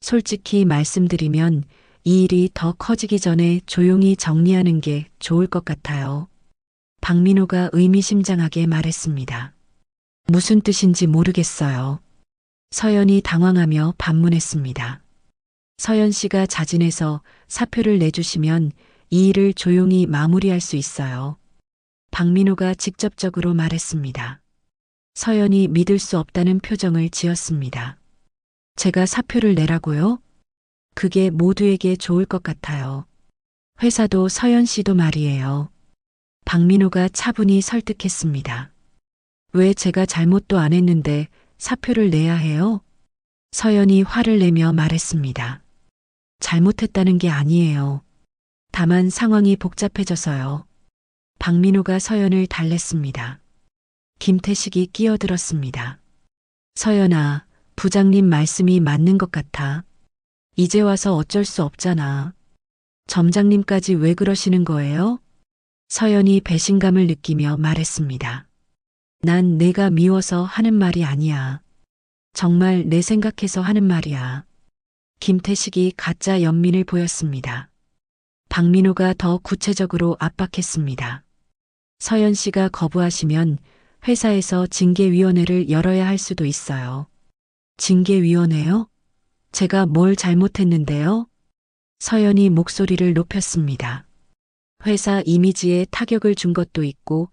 솔직히 말씀드리면 이 일이 더 커지기 전에 조용히 정리하는 게 좋을 것 같아요. 박민호가 의미심장하게 말했습니다. 무슨 뜻인지 모르겠어요. 서연이 당황하며 반문했습니다. 서연 씨가 자진해서 사표를 내주시면 이 일을 조용히 마무리할 수 있어요. 박민호가 직접적으로 말했습니다. 서연이 믿을 수 없다는 표정을 지었습니다. 제가 사표를 내라고요? 그게 모두에게 좋을 것 같아요. 회사도 서연 씨도 말이에요. 박민호가 차분히 설득했습니다. 왜 제가 잘못도 안 했는데 사표를 내야 해요? 서연이 화를 내며 말했습니다. 잘못했다는 게 아니에요. 다만 상황이 복잡해져서요. 박민호가 서연을 달랬습니다. 김태식이 끼어들었습니다. 서연아, 부장님 말씀이 맞는 것 같아. 이제 와서 어쩔 수 없잖아. 점장님까지 왜 그러시는 거예요? 서연이 배신감을 느끼며 말했습니다. 난 내가 미워서 하는 말이 아니야. 정말 내 생각해서 하는 말이야. 김태식이 가짜 연민을 보였습니다. 박민호가 더 구체적으로 압박했습니다. 서연 씨가 거부하시면 회사에서 징계위원회를 열어야 할 수도 있어요. 징계위원회요? 제가 뭘 잘못했는데요? 서연이 목소리를 높였습니다. 회사 이미지에 타격을 준 것도 있고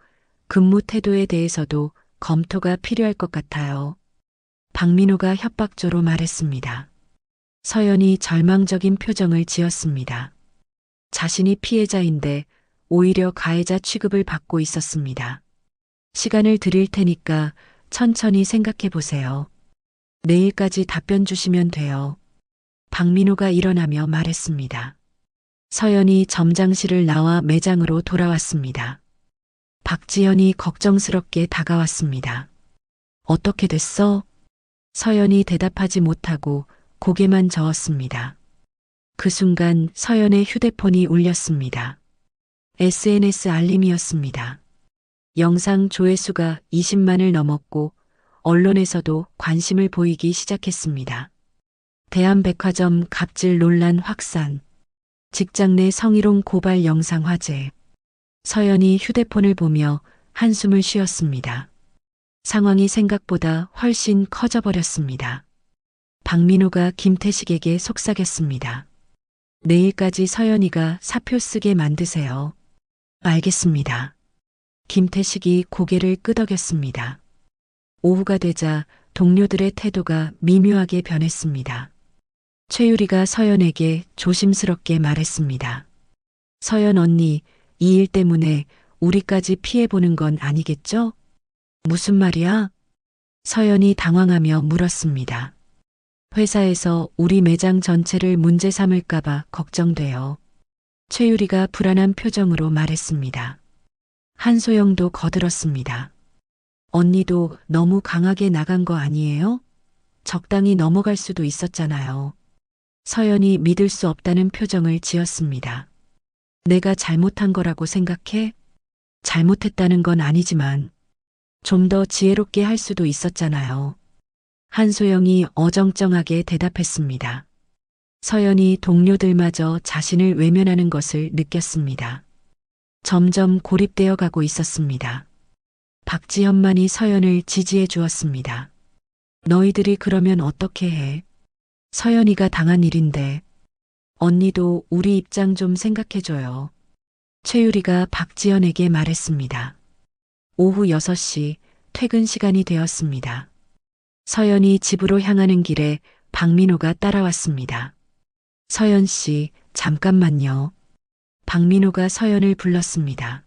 근무 태도에 대해서도 검토가 필요할 것 같아요. 박민호가 협박조로 말했습니다. 서연이 절망적인 표정을 지었습니다. 자신이 피해자인데 오히려 가해자 취급을 받고 있었습니다. 시간을 드릴 테니까 천천히 생각해 보세요. 내일까지 답변 주시면 돼요. 박민호가 일어나며 말했습니다. 서연이 점장실을 나와 매장으로 돌아왔습니다. 박지연이 걱정스럽게 다가왔습니다. 어떻게 됐어? 서연이 대답하지 못하고 고개만 저었습니다. 그 순간 서연의 휴대폰이 울렸습니다. SNS 알림이었습니다. 영상 조회수가 20만을 넘었고 언론에서도 관심을 보이기 시작했습니다. 대한백화점 갑질 논란 확산, 직장 내 성희롱 고발 영상 화제. 서연이 휴대폰을 보며 한숨을 쉬었습니다. 상황이 생각보다 훨씬 커져버렸습니다. 박민호가 김태식에게 속삭였습니다. 내일까지 서연이가 사표 쓰게 만드세요. 알겠습니다. 김태식이 고개를 끄덕였습니다. 오후가 되자 동료들의 태도가 미묘하게 변했습니다. 최유리가 서연에게 조심스럽게 말했습니다. 서연 언니, 이 일 때문에 우리까지 피해보는 건 아니겠죠? 무슨 말이야? 서연이 당황하며 물었습니다. 회사에서 우리 매장 전체를 문제 삼을까봐 걱정돼요. 최유리가 불안한 표정으로 말했습니다. 한소영도 거들었습니다. 언니도 너무 강하게 나간 거 아니에요? 적당히 넘어갈 수도 있었잖아요. 서연이 믿을 수 없다는 표정을 지었습니다. 내가 잘못한 거라고 생각해? 잘못했다는 건 아니지만 좀 더 지혜롭게 할 수도 있었잖아요. 한소영이 어정쩡하게 대답했습니다. 서연이 동료들마저 자신을 외면하는 것을 느꼈습니다. 점점 고립되어 가고 있었습니다. 박지현만이 서연을 지지해 주었습니다. 너희들이 그러면 어떻게 해? 서연이가 당한 일인데. 언니도 우리 입장 좀 생각해줘요. 최유리가 박지연에게 말했습니다. 오후 6시 퇴근 시간이 되었습니다. 서연이 집으로 향하는 길에 박민호가 따라왔습니다. 서연 씨, 잠깐만요. 박민호가 서연을 불렀습니다.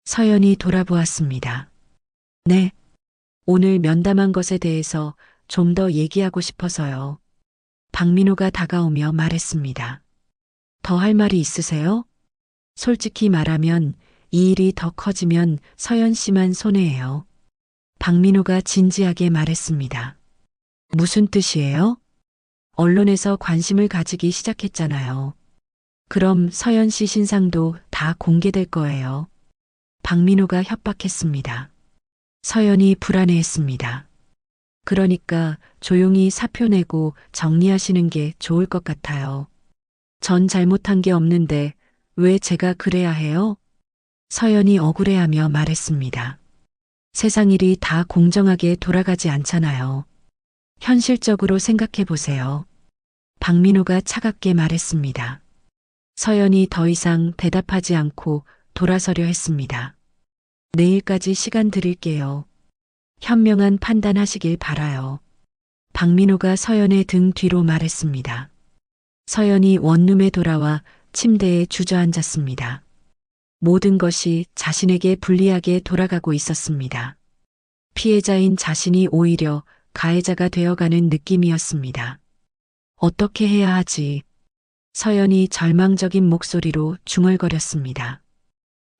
서연이 돌아보았습니다. 네. 오늘 면담한 것에 대해서 좀 더 얘기하고 싶어서요. 박민호가 다가오며 말했습니다. 더 할 말이 있으세요? 솔직히 말하면 이 일이 더 커지면 서연 씨만 손해예요. 박민호가 진지하게 말했습니다. 무슨 뜻이에요? 언론에서 관심을 가지기 시작했잖아요. 그럼 서연 씨 신상도 다 공개될 거예요. 박민호가 협박했습니다. 서연이 불안해했습니다. 그러니까 조용히 사표 내고 정리하시는 게 좋을 것 같아요. 전 잘못한 게 없는데 왜 제가 그래야 해요? 서연이 억울해하며 말했습니다. 세상 일이 다 공정하게 돌아가지 않잖아요. 현실적으로 생각해 보세요. 박민호가 차갑게 말했습니다. 서연이 더 이상 대답하지 않고 돌아서려 했습니다. 내일까지 시간 드릴게요. 현명한 판단하시길 바라요. 박민호가 서연의 등 뒤로 말했습니다. 서연이 원룸에 돌아와 침대에 주저앉았습니다. 모든 것이 자신에게 불리하게 돌아가고 있었습니다. 피해자인 자신이 오히려 가해자가 되어가는 느낌이었습니다. 어떻게 해야 하지? 서연이 절망적인 목소리로 중얼거렸습니다.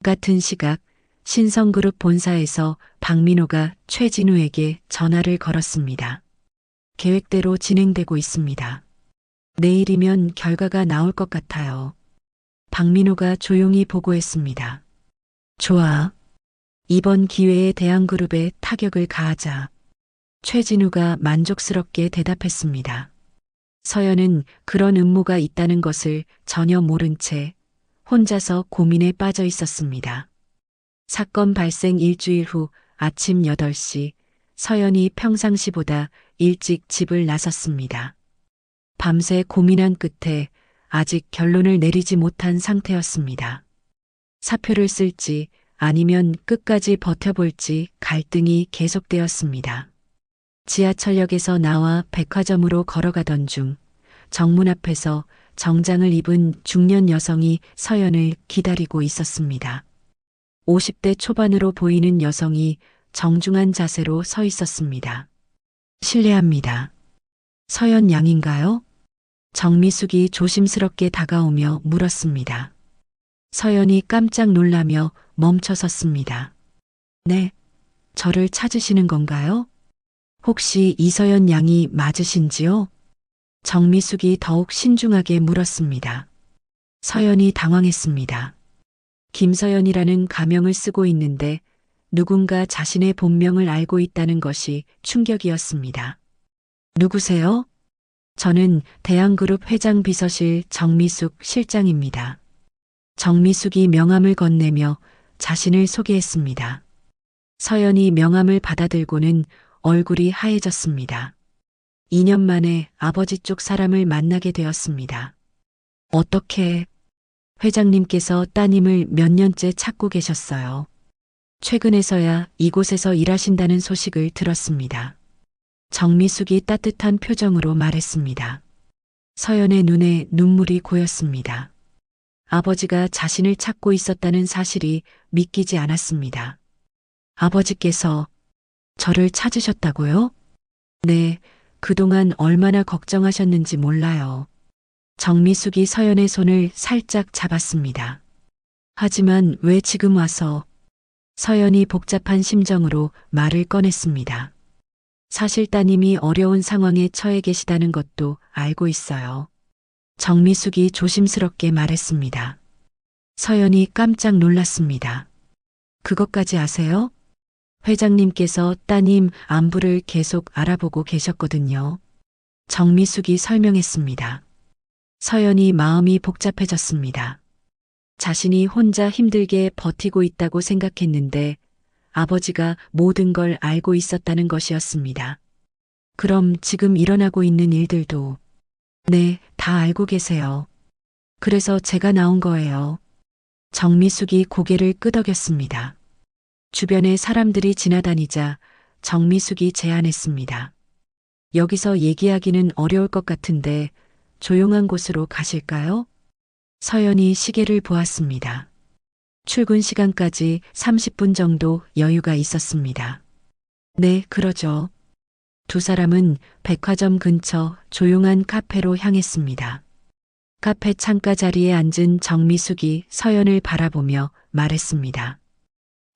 같은 시각 신성그룹 본사에서 박민호가 최진우에게 전화를 걸었습니다. 계획대로 진행되고 있습니다. 내일이면 결과가 나올 것 같아요. 박민호가 조용히 보고했습니다. 좋아. 이번 기회에 대한그룹에 타격을 가하자. 최진우가 만족스럽게 대답했습니다. 서연은 그런 음모가 있다는 것을 전혀 모른 채 혼자서 고민에 빠져 있었습니다. 사건 발생 일주일 후 아침 8시 서연이 평상시보다 일찍 집을 나섰습니다. 밤새 고민한 끝에 아직 결론을 내리지 못한 상태였습니다. 사표를 쓸지 아니면 끝까지 버텨볼지 갈등이 계속되었습니다. 지하철역에서 나와 백화점으로 걸어가던 중 정문 앞에서 정장을 입은 중년 여성이 서연을 기다리고 있었습니다. 50대 초반으로 보이는 여성이 정중한 자세로 서 있었습니다. 실례합니다. 서연 양인가요? 정미숙이 조심스럽게 다가오며 물었습니다. 서연이 깜짝 놀라며 멈춰섰습니다. 네, 저를 찾으시는 건가요? 혹시 이서연 양이 맞으신지요? 정미숙이 더욱 신중하게 물었습니다. 서연이 당황했습니다. 김서연이라는 가명을 쓰고 있는데 누군가 자신의 본명을 알고 있다는 것이 충격이었습니다. 누구세요? 저는 대한그룹 회장 비서실 정미숙 실장입니다. 정미숙이 명함을 건네며 자신을 소개했습니다. 서연이 명함을 받아들고는 얼굴이 하얘졌습니다. 2년 만에 아버지 쪽 사람을 만나게 되었습니다. 어떻게? 회장님께서 따님을 몇 년째 찾고 계셨어요. 최근에서야 이곳에서 일하신다는 소식을 들었습니다. 정미숙이 따뜻한 표정으로 말했습니다. 서연의 눈에 눈물이 고였습니다. 아버지가 자신을 찾고 있었다는 사실이 믿기지 않았습니다. 아버지께서 저를 찾으셨다고요? 네, 그동안 얼마나 걱정하셨는지 몰라요. 정미숙이 서연의 손을 살짝 잡았습니다. 하지만 왜 지금 와서? 서연이 복잡한 심정으로 말을 꺼냈습니다. 사실 따님이 어려운 상황에 처해 계시다는 것도 알고 있어요. 정미숙이 조심스럽게 말했습니다. 서연이 깜짝 놀랐습니다. 그것까지 아세요? 회장님께서 따님 안부를 계속 알아보고 계셨거든요. 정미숙이 설명했습니다. 서연이 마음이 복잡해졌습니다. 자신이 혼자 힘들게 버티고 있다고 생각했는데 아버지가 모든 걸 알고 있었다는 것이었습니다. 그럼 지금 일어나고 있는 일들도 네, 다 알고 계세요. 그래서 제가 나온 거예요. 정미숙이 고개를 끄덕였습니다. 주변에 사람들이 지나다니자 정미숙이 제안했습니다. 여기서 얘기하기는 어려울 것 같은데 조용한 곳으로 가실까요? 서연이 시계를 보았습니다. 출근 시간까지 30분 정도 여유가 있었습니다. 네, 그러죠. 두 사람은 백화점 근처 조용한 카페로 향했습니다. 카페 창가 자리에 앉은 정미숙이 서연을 바라보며 말했습니다.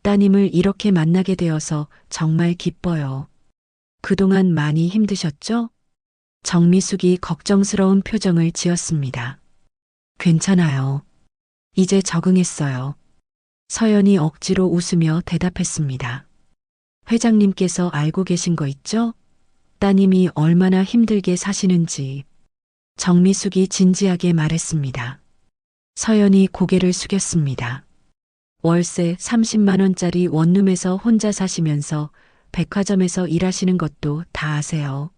따님을 이렇게 만나게 되어서 정말 기뻐요. 그동안 많이 힘드셨죠? 정미숙이 걱정스러운 표정을 지었습니다. 괜찮아요. 이제 적응했어요. 서연이 억지로 웃으며 대답했습니다. 회장님께서 알고 계신 거 있죠? 따님이 얼마나 힘들게 사시는지. 정미숙이 진지하게 말했습니다. 서연이 고개를 숙였습니다. 월세 30만 원짜리 원룸에서 혼자 사시면서 백화점에서 일하시는 것도 다 아세요.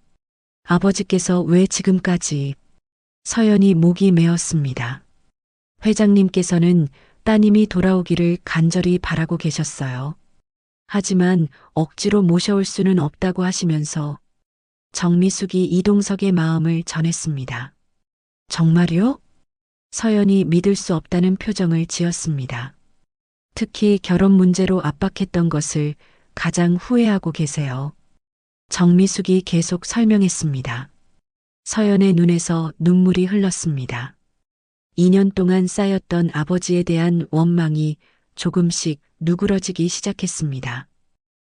아버지께서 왜 지금까지? 서연이 목이 메었습니다. 회장님께서는 따님이 돌아오기를 간절히 바라고 계셨어요. 하지만 억지로 모셔올 수는 없다고 하시면서 정미숙이 이동석의 마음을 전했습니다. 정말요? 서연이 믿을 수 없다는 표정을 지었습니다. 특히 결혼 문제로 압박했던 것을 가장 후회하고 계세요. 정미숙이 계속 설명했습니다. 서연의 눈에서 눈물이 흘렀습니다. 2년 동안 쌓였던 아버지에 대한 원망이 조금씩 누그러지기 시작했습니다.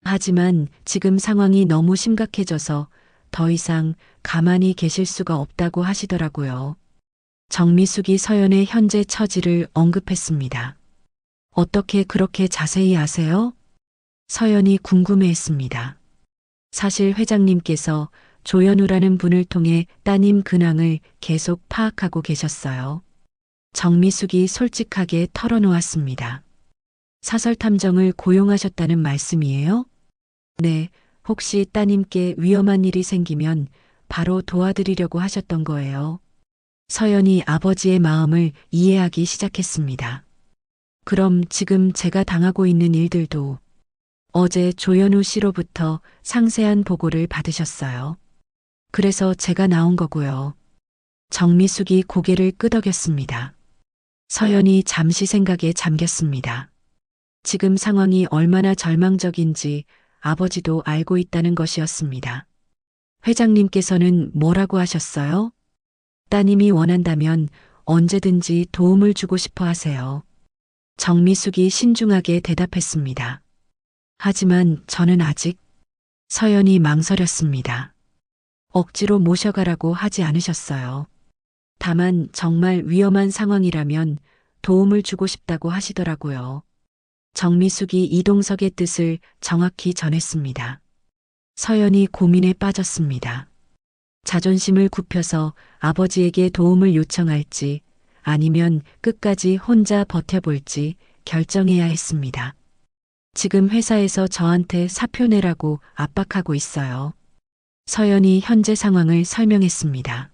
하지만 지금 상황이 너무 심각해져서 더 이상 가만히 계실 수가 없다고 하시더라고요. 정미숙이 서연의 현재 처지를 언급했습니다. 어떻게 그렇게 자세히 아세요? 서연이 궁금해했습니다. 사실 회장님께서 조연우라는 분을 통해 따님 근황을 계속 파악하고 계셨어요. 정미숙이 솔직하게 털어놓았습니다. 사설 탐정을 고용하셨다는 말씀이에요? 네, 혹시 따님께 위험한 일이 생기면 바로 도와드리려고 하셨던 거예요. 서연이 아버지의 마음을 이해하기 시작했습니다. 그럼 지금 제가 당하고 있는 일들도 어제 조현우 씨로부터 상세한 보고를 받으셨어요. 그래서 제가 나온 거고요. 정미숙이 고개를 끄덕였습니다. 서연이 잠시 생각에 잠겼습니다. 지금 상황이 얼마나 절망적인지 아버지도 알고 있다는 것이었습니다. 회장님께서는 뭐라고 하셨어요? 따님이 원한다면 언제든지 도움을 주고 싶어 하세요. 정미숙이 신중하게 대답했습니다. 하지만 저는 아직 서연이 망설였습니다. 억지로 모셔가라고 하지 않으셨어요. 다만 정말 위험한 상황이라면 도움을 주고 싶다고 하시더라고요. 정미숙이 이동석의 뜻을 정확히 전했습니다. 서연이 고민에 빠졌습니다. 자존심을 굽혀서 아버지에게 도움을 요청할지 아니면 끝까지 혼자 버텨볼지 결정해야 했습니다. 지금 회사에서 저한테 사표 내라고 압박하고 있어요. 서연이 현재 상황을 설명했습니다.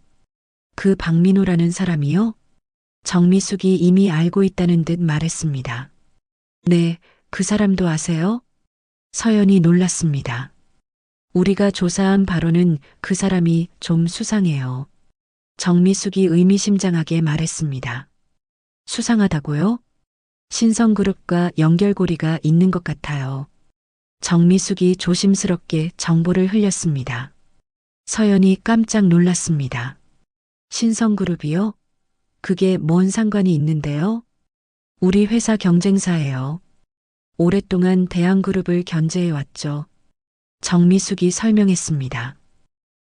그 박민호라는 사람이요? 정미숙이 이미 알고 있다는 듯 말했습니다. 네, 그 사람도 아세요? 서연이 놀랐습니다. 우리가 조사한 바로는 그 사람이 좀 수상해요. 정미숙이 의미심장하게 말했습니다. 수상하다고요? 신성그룹과 연결고리가 있는 것 같아요. 정미숙이 조심스럽게 정보를 흘렸습니다. 서연이 깜짝 놀랐습니다. 신성그룹이요? 그게 뭔 상관이 있는데요? 우리 회사 경쟁사예요. 오랫동안 대한그룹을 견제해왔죠. 정미숙이 설명했습니다.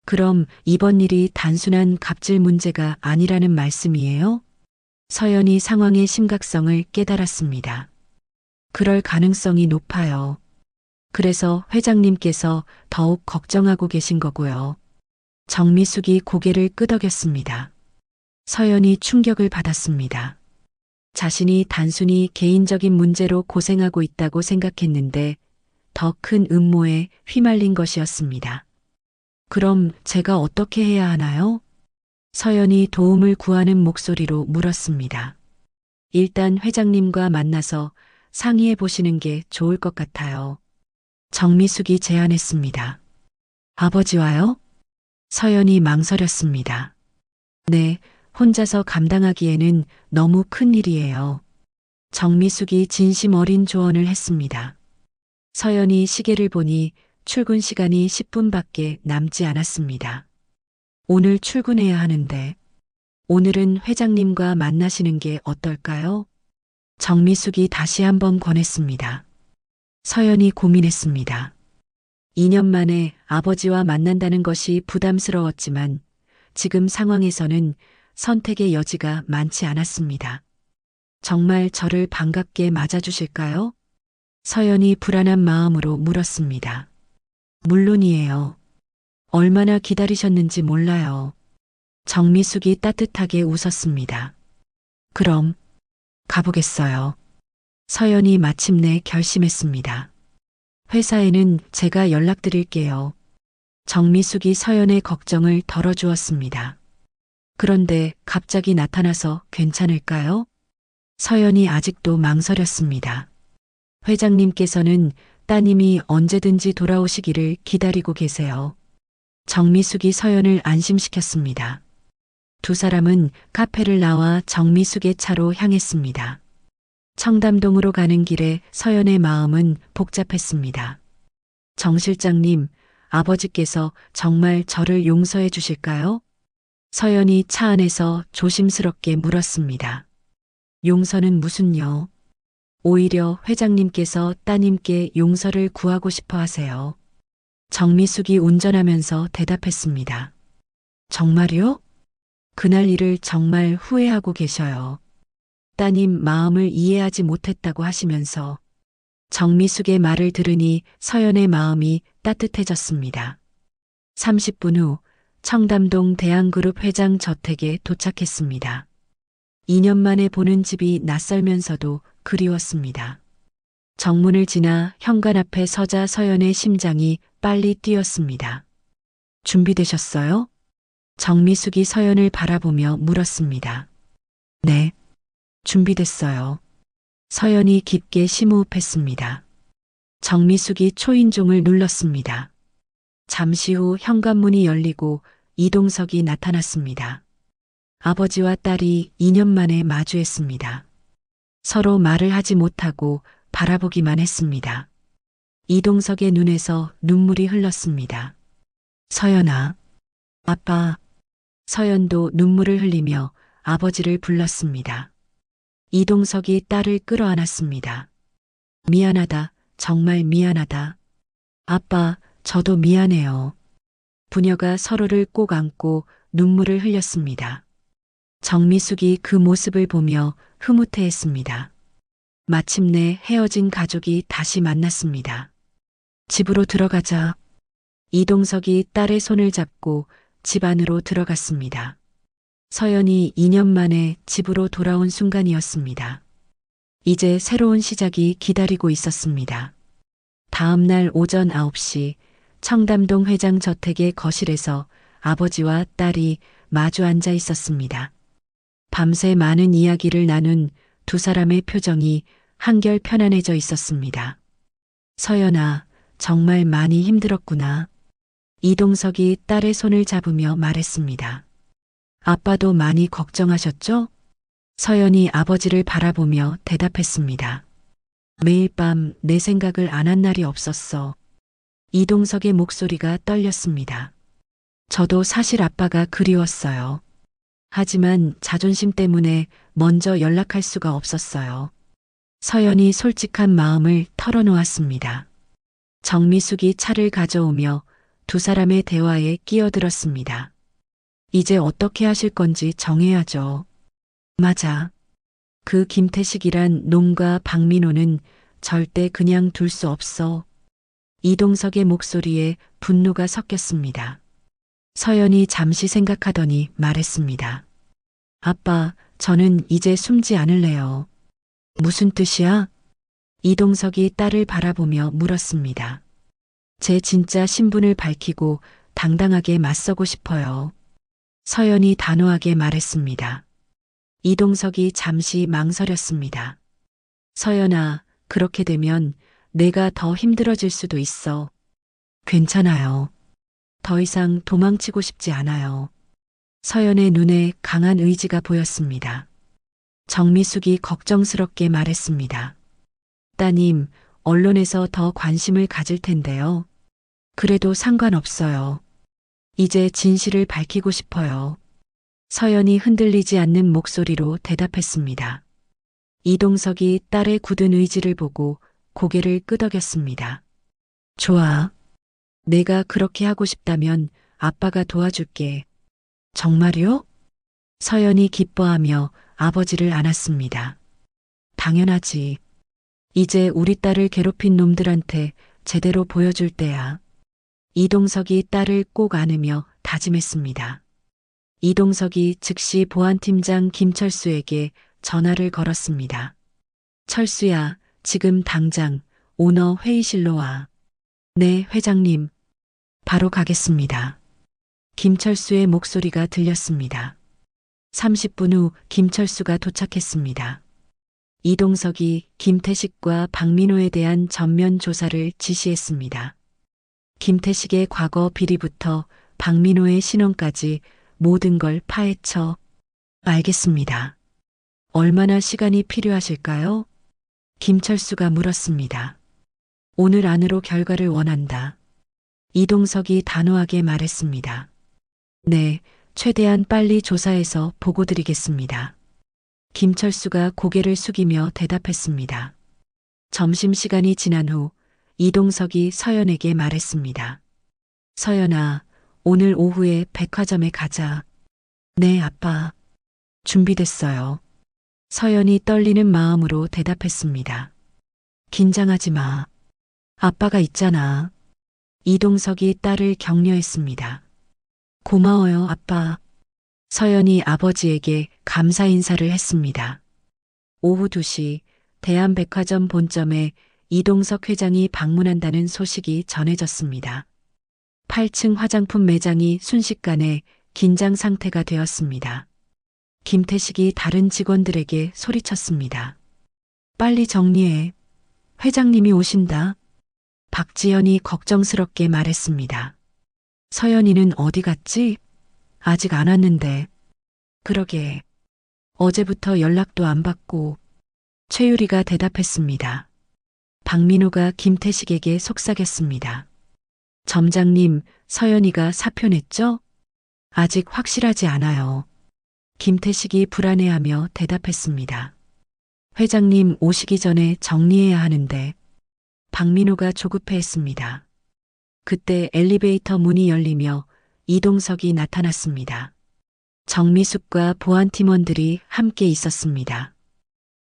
그럼 이번 일이 단순한 갑질 문제가 아니라는 말씀이에요? 서연이 상황의 심각성을 깨달았습니다. 그럴 가능성이 높아요. 그래서 회장님께서 더욱 걱정하고 계신 거고요. 정미숙이 고개를 끄덕였습니다. 서연이 충격을 받았습니다. 자신이 단순히 개인적인 문제로 고생하고 있다고 생각했는데 더 큰 음모에 휘말린 것이었습니다. 그럼 제가 어떻게 해야 하나요? 서연이 도움을 구하는 목소리로 물었습니다. 일단 회장님과 만나서 상의해 보시는 게 좋을 것 같아요. 정미숙이 제안했습니다. 아버지와요? 서연이 망설였습니다. 네, 혼자서 감당하기에는 너무 큰 일이에요. 정미숙이 진심 어린 조언을 했습니다. 서연이 시계를 보니 출근 시간이 10분밖에 남지 않았습니다. 오늘 출근해야 하는데 오늘은 회장님과 만나시는 게 어떨까요? 정미숙이 다시 한번 권했습니다. 서연이 고민했습니다. 2년 만에 아버지와 만난다는 것이 부담스러웠지만 지금 상황에서는 선택의 여지가 많지 않았습니다. 정말 저를 반갑게 맞아주실까요? 서연이 불안한 마음으로 물었습니다. 물론이에요. 얼마나 기다리셨는지 몰라요. 정미숙이 따뜻하게 웃었습니다. 그럼 가보겠어요. 서연이 마침내 결심했습니다. 회사에는 제가 연락드릴게요. 정미숙이 서연의 걱정을 덜어주었습니다. 그런데 갑자기 나타나서 괜찮을까요? 서연이 아직도 망설였습니다. 회장님께서는 따님이 언제든지 돌아오시기를 기다리고 계세요. 정미숙이 서연을 안심시켰습니다. 두 사람은 카페를 나와 정미숙의 차로 향했습니다. 청담동으로 가는 길에 서연의 마음은 복잡했습니다. 정 실장님, 아버지께서 정말 저를 용서해 주실까요? 서연이 차 안에서 조심스럽게 물었습니다. 용서는 무슨요? 오히려 회장님께서 따님께 용서를 구하고 싶어 하세요. 정미숙이 운전하면서 대답했습니다. 정말요? 그날 일을 정말 후회하고 계셔요. 따님 마음을 이해하지 못했다고 하시면서 정미숙의 말을 들으니 서연의 마음이 따뜻해졌습니다. 30분 후 청담동 대한그룹 회장 저택에 도착했습니다. 2년 만에 보는 집이 낯설면서도 그리웠습니다. 정문을 지나 현관 앞에 서자 서연의 심장이 빨리 뛰었습니다. 준비되셨어요? 정미숙이 서연을 바라보며 물었습니다. 네, 준비됐어요. 서연이 깊게 심호흡했습니다. 정미숙이 초인종을 눌렀습니다. 잠시 후 현관문이 열리고 이동석이 나타났습니다. 아버지와 딸이 2년 만에 마주했습니다. 서로 말을 하지 못하고 바라보기만 했습니다. 이동석의 눈에서 눈물이 흘렀습니다. 서연아, 아빠. 서연도 눈물을 흘리며 아버지를 불렀습니다. 이동석이 딸을 끌어안았습니다. 미안하다, 정말 미안하다. 아빠, 저도 미안해요. 부녀가 서로를 꼭 안고 눈물을 흘렸습니다. 정미숙이 그 모습을 보며 흐뭇해했습니다. 마침내 헤어진 가족이 다시 만났습니다. 집으로 들어가자. 이동석이 딸의 손을 잡고 집 안으로 들어갔습니다. 서연이 2년 만에 집으로 돌아온 순간이었습니다. 이제 새로운 시작이 기다리고 있었습니다. 다음 날 오전 9시 청담동 회장 저택의 거실에서 아버지와 딸이 마주 앉아 있었습니다. 밤새 많은 이야기를 나눈 두 사람의 표정이 한결 편안해져 있었습니다. 서연아, 정말 많이 힘들었구나. 이동석이 딸의 손을 잡으며 말했습니다. 아빠도 많이 걱정하셨죠? 서연이 아버지를 바라보며 대답했습니다. 매일 밤 내 생각을 안 한 날이 없었어. 이동석의 목소리가 떨렸습니다. 저도 사실 아빠가 그리웠어요. 하지만 자존심 때문에 먼저 연락할 수가 없었어요. 서연이 솔직한 마음을 털어놓았습니다. 정미숙이 차를 가져오며 두 사람의 대화에 끼어들었습니다. 이제 어떻게 하실 건지 정해야죠. 맞아. 그 김태식이란 놈과 박민호는 절대 그냥 둘 수 없어. 이동석의 목소리에 분노가 섞였습니다. 서연이 잠시 생각하더니 말했습니다. 아빠, 저는 이제 숨지 않을래요. 무슨 뜻이야? 이동석이 딸을 바라보며 물었습니다. 제 진짜 신분을 밝히고 당당하게 맞서고 싶어요. 서연이 단호하게 말했습니다. 이동석이 잠시 망설였습니다. 서연아, 그렇게 되면 내가 더 힘들어질 수도 있어. 괜찮아요. 더 이상 도망치고 싶지 않아요. 서연의 눈에 강한 의지가 보였습니다. 정미숙이 걱정스럽게 말했습니다. 따님, 언론에서 더 관심을 가질 텐데요. 그래도 상관없어요. 이제 진실을 밝히고 싶어요. 서연이 흔들리지 않는 목소리로 대답했습니다. 이동석이 딸의 굳은 의지를 보고 고개를 끄덕였습니다. 좋아. 내가 그렇게 하고 싶다면 아빠가 도와줄게. 정말요? 서연이 기뻐하며 아버지를 안았습니다. 당연하지. 이제 우리 딸을 괴롭힌 놈들한테 제대로 보여줄 때야. 이동석이 딸을 꼭 안으며 다짐했습니다. 이동석이 즉시 보안팀장 김철수에게 전화를 걸었습니다. 철수야, 지금 당장 오너 회의실로 와. 네, 회장님. 바로 가겠습니다. 김철수의 목소리가 들렸습니다. 30분 후 김철수가 도착했습니다. 이동석이 김태식과 박민호에 대한 전면 조사를 지시했습니다. 김태식의 과거 비리부터 박민호의 신원까지 모든 걸 파헤쳐. 알겠습니다. 얼마나 시간이 필요하실까요? 김철수가 물었습니다. 오늘 안으로 결과를 원한다. 이동석이 단호하게 말했습니다. 네, 최대한 빨리 조사해서 보고 드리겠습니다. 김철수가 고개를 숙이며 대답했습니다. 점심시간이 지난 후 이동석이 서연에게 말했습니다. 서연아, 오늘 오후에 백화점에 가자. 네, 아빠. 준비됐어요. 서연이 떨리는 마음으로 대답했습니다. 긴장하지 마. 아빠가 있잖아. 이동석이 딸을 격려했습니다. 고마워요, 아빠. 서연이 아버지에게 감사 인사를 했습니다. 오후 2시 대한백화점 본점에 이동석 회장이 방문한다는 소식이 전해졌습니다. 8층 화장품 매장이 순식간에 긴장 상태가 되었습니다. 김태식이 다른 직원들에게 소리쳤습니다. 빨리 정리해. 회장님이 오신다. 박지연이 걱정스럽게 말했습니다. 서연이는 어디 갔지? 아직 안 왔는데. 그러게. 어제부터 연락도 안 받고. 최유리가 대답했습니다. 박민호가 김태식에게 속삭였습니다. 점장님, 서연이가 사표 냈죠? 아직 확실하지 않아요. 김태식이 불안해하며 대답했습니다. 회장님 오시기 전에 정리해야 하는데. 박민호가 조급해했습니다. 그때 엘리베이터 문이 열리며 이동석이 나타났습니다. 정미숙과 보안팀원들이 함께 있었습니다.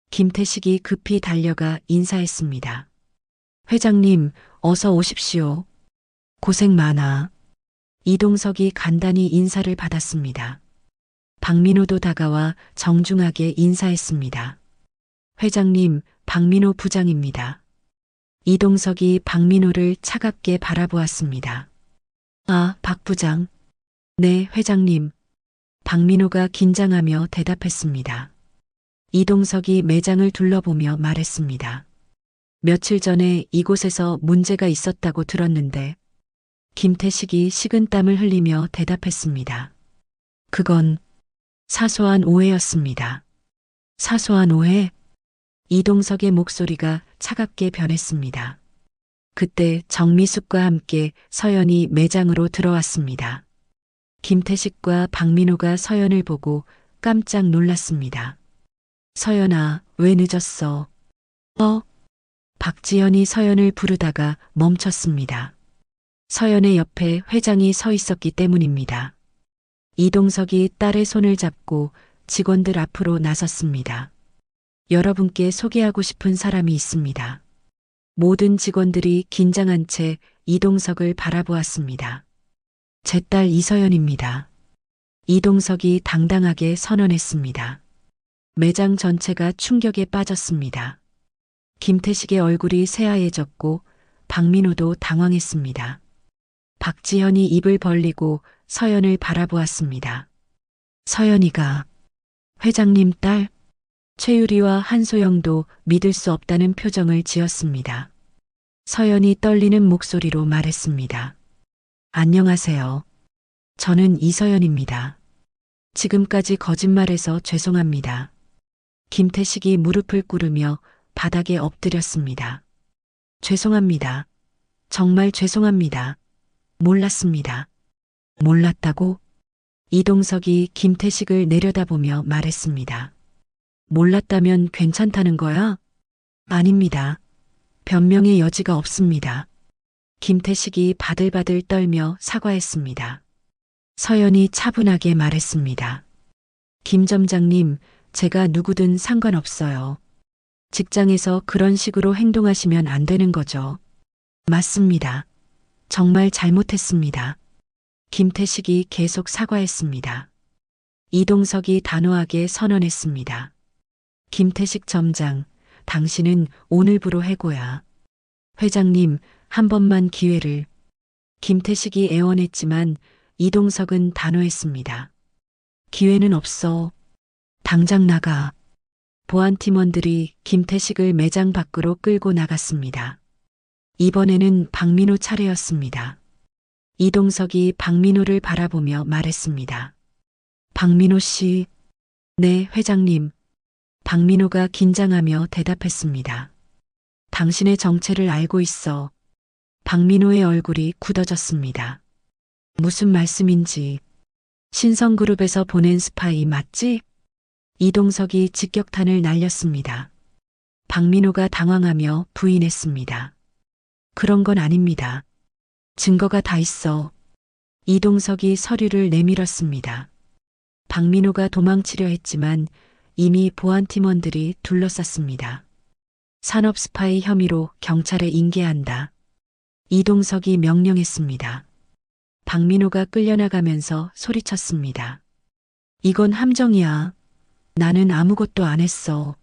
김태식이 급히 달려가 인사했습니다. 회장님, 어서 오십시오. 고생 많아. 이동석이 간단히 인사를 받았습니다. 박민호도 다가와 정중하게 인사했습니다. 회장님, 박민호 부장입니다. 이동석이 박민호를 차갑게 바라보았습니다. 아, 박 부장. 네, 회장님. 박민호가 긴장하며 대답했습니다. 이동석이 매장을 둘러보며 말했습니다. 며칠 전에 이곳에서 문제가 있었다고 들었는데. 김태식이 식은땀을 흘리며 대답했습니다. 그건 사소한 오해였습니다. 사소한 오해? 이동석의 목소리가 차갑게 변했습니다. 그때 정미숙과 함께 서연이 매장으로 들어왔습니다. 김태식과 박민호가 서연을 보고 깜짝 놀랐습니다. 서연아, 왜 늦었어? 박지연이 서연을 부르다가 멈췄습니다. 서연의 옆에 회장이 서 있었기 때문입니다. 이동석이 딸의 손을 잡고 직원들 앞으로 나섰습니다. 여러분께 소개하고 싶은 사람이 있습니다. 모든 직원들이 긴장한 채 이동석을 바라보았습니다. 제 딸 이서연입니다. 이동석이 당당하게 선언했습니다. 매장 전체가 충격에 빠졌습니다. 김태식의 얼굴이 새하얘졌고 박민호도 당황했습니다. 박지현이 입을 벌리고 서연을 바라보았습니다. 서연이가 회장님 딸? 최유리와 한소영도 믿을 수 없다는 표정을 지었습니다. 서연이 떨리는 목소리로 말했습니다. 안녕하세요. 저는 이서연입니다. 지금까지 거짓말해서 죄송합니다. 김태식이 무릎을 꿇으며 바닥에 엎드렸습니다. 죄송합니다. 정말 죄송합니다. 몰랐습니다. 몰랐다고? 이동석이 김태식을 내려다보며 말했습니다. 몰랐다면 괜찮다는 거야? 아닙니다. 변명의 여지가 없습니다. 김태식이 바들바들 떨며 사과했습니다. 서연이 차분하게 말했습니다. 김 점장님, 제가 누구든 상관없어요. 직장에서 그런 식으로 행동하시면 안 되는 거죠. 맞습니다. 정말 잘못했습니다. 김태식이 계속 사과했습니다. 이동석이 단호하게 선언했습니다. 김태식 점장, 당신은 오늘부로 해고야. 회장님, 한 번만 기회를. 김태식이 애원했지만 이동석은 단호했습니다. 기회는 없어. 당장 나가. 보안팀원들이 김태식을 매장 밖으로 끌고 나갔습니다. 이번에는 박민호 차례였습니다. 이동석이 박민호를 바라보며 말했습니다. 박민호 씨. 네, 회장님. 박민호가 긴장하며 대답했습니다. 당신의 정체를 알고 있어. 박민호의 얼굴이 굳어졌습니다. 무슨 말씀인지. 신성그룹에서 보낸 스파이 맞지? 이동석이 직격탄을 날렸습니다. 박민호가 당황하며 부인했습니다. 그런 건 아닙니다. 증거가 다 있어. 이동석이 서류를 내밀었습니다. 박민호가 도망치려 했지만 이미 보안팀원들이 둘러쌌습니다. 산업 스파이 혐의로 경찰에 인계한다. 이동석이 명령했습니다. 박민호가 끌려나가면서 소리쳤습니다. 이건 함정이야. 나는 아무것도 안 했어.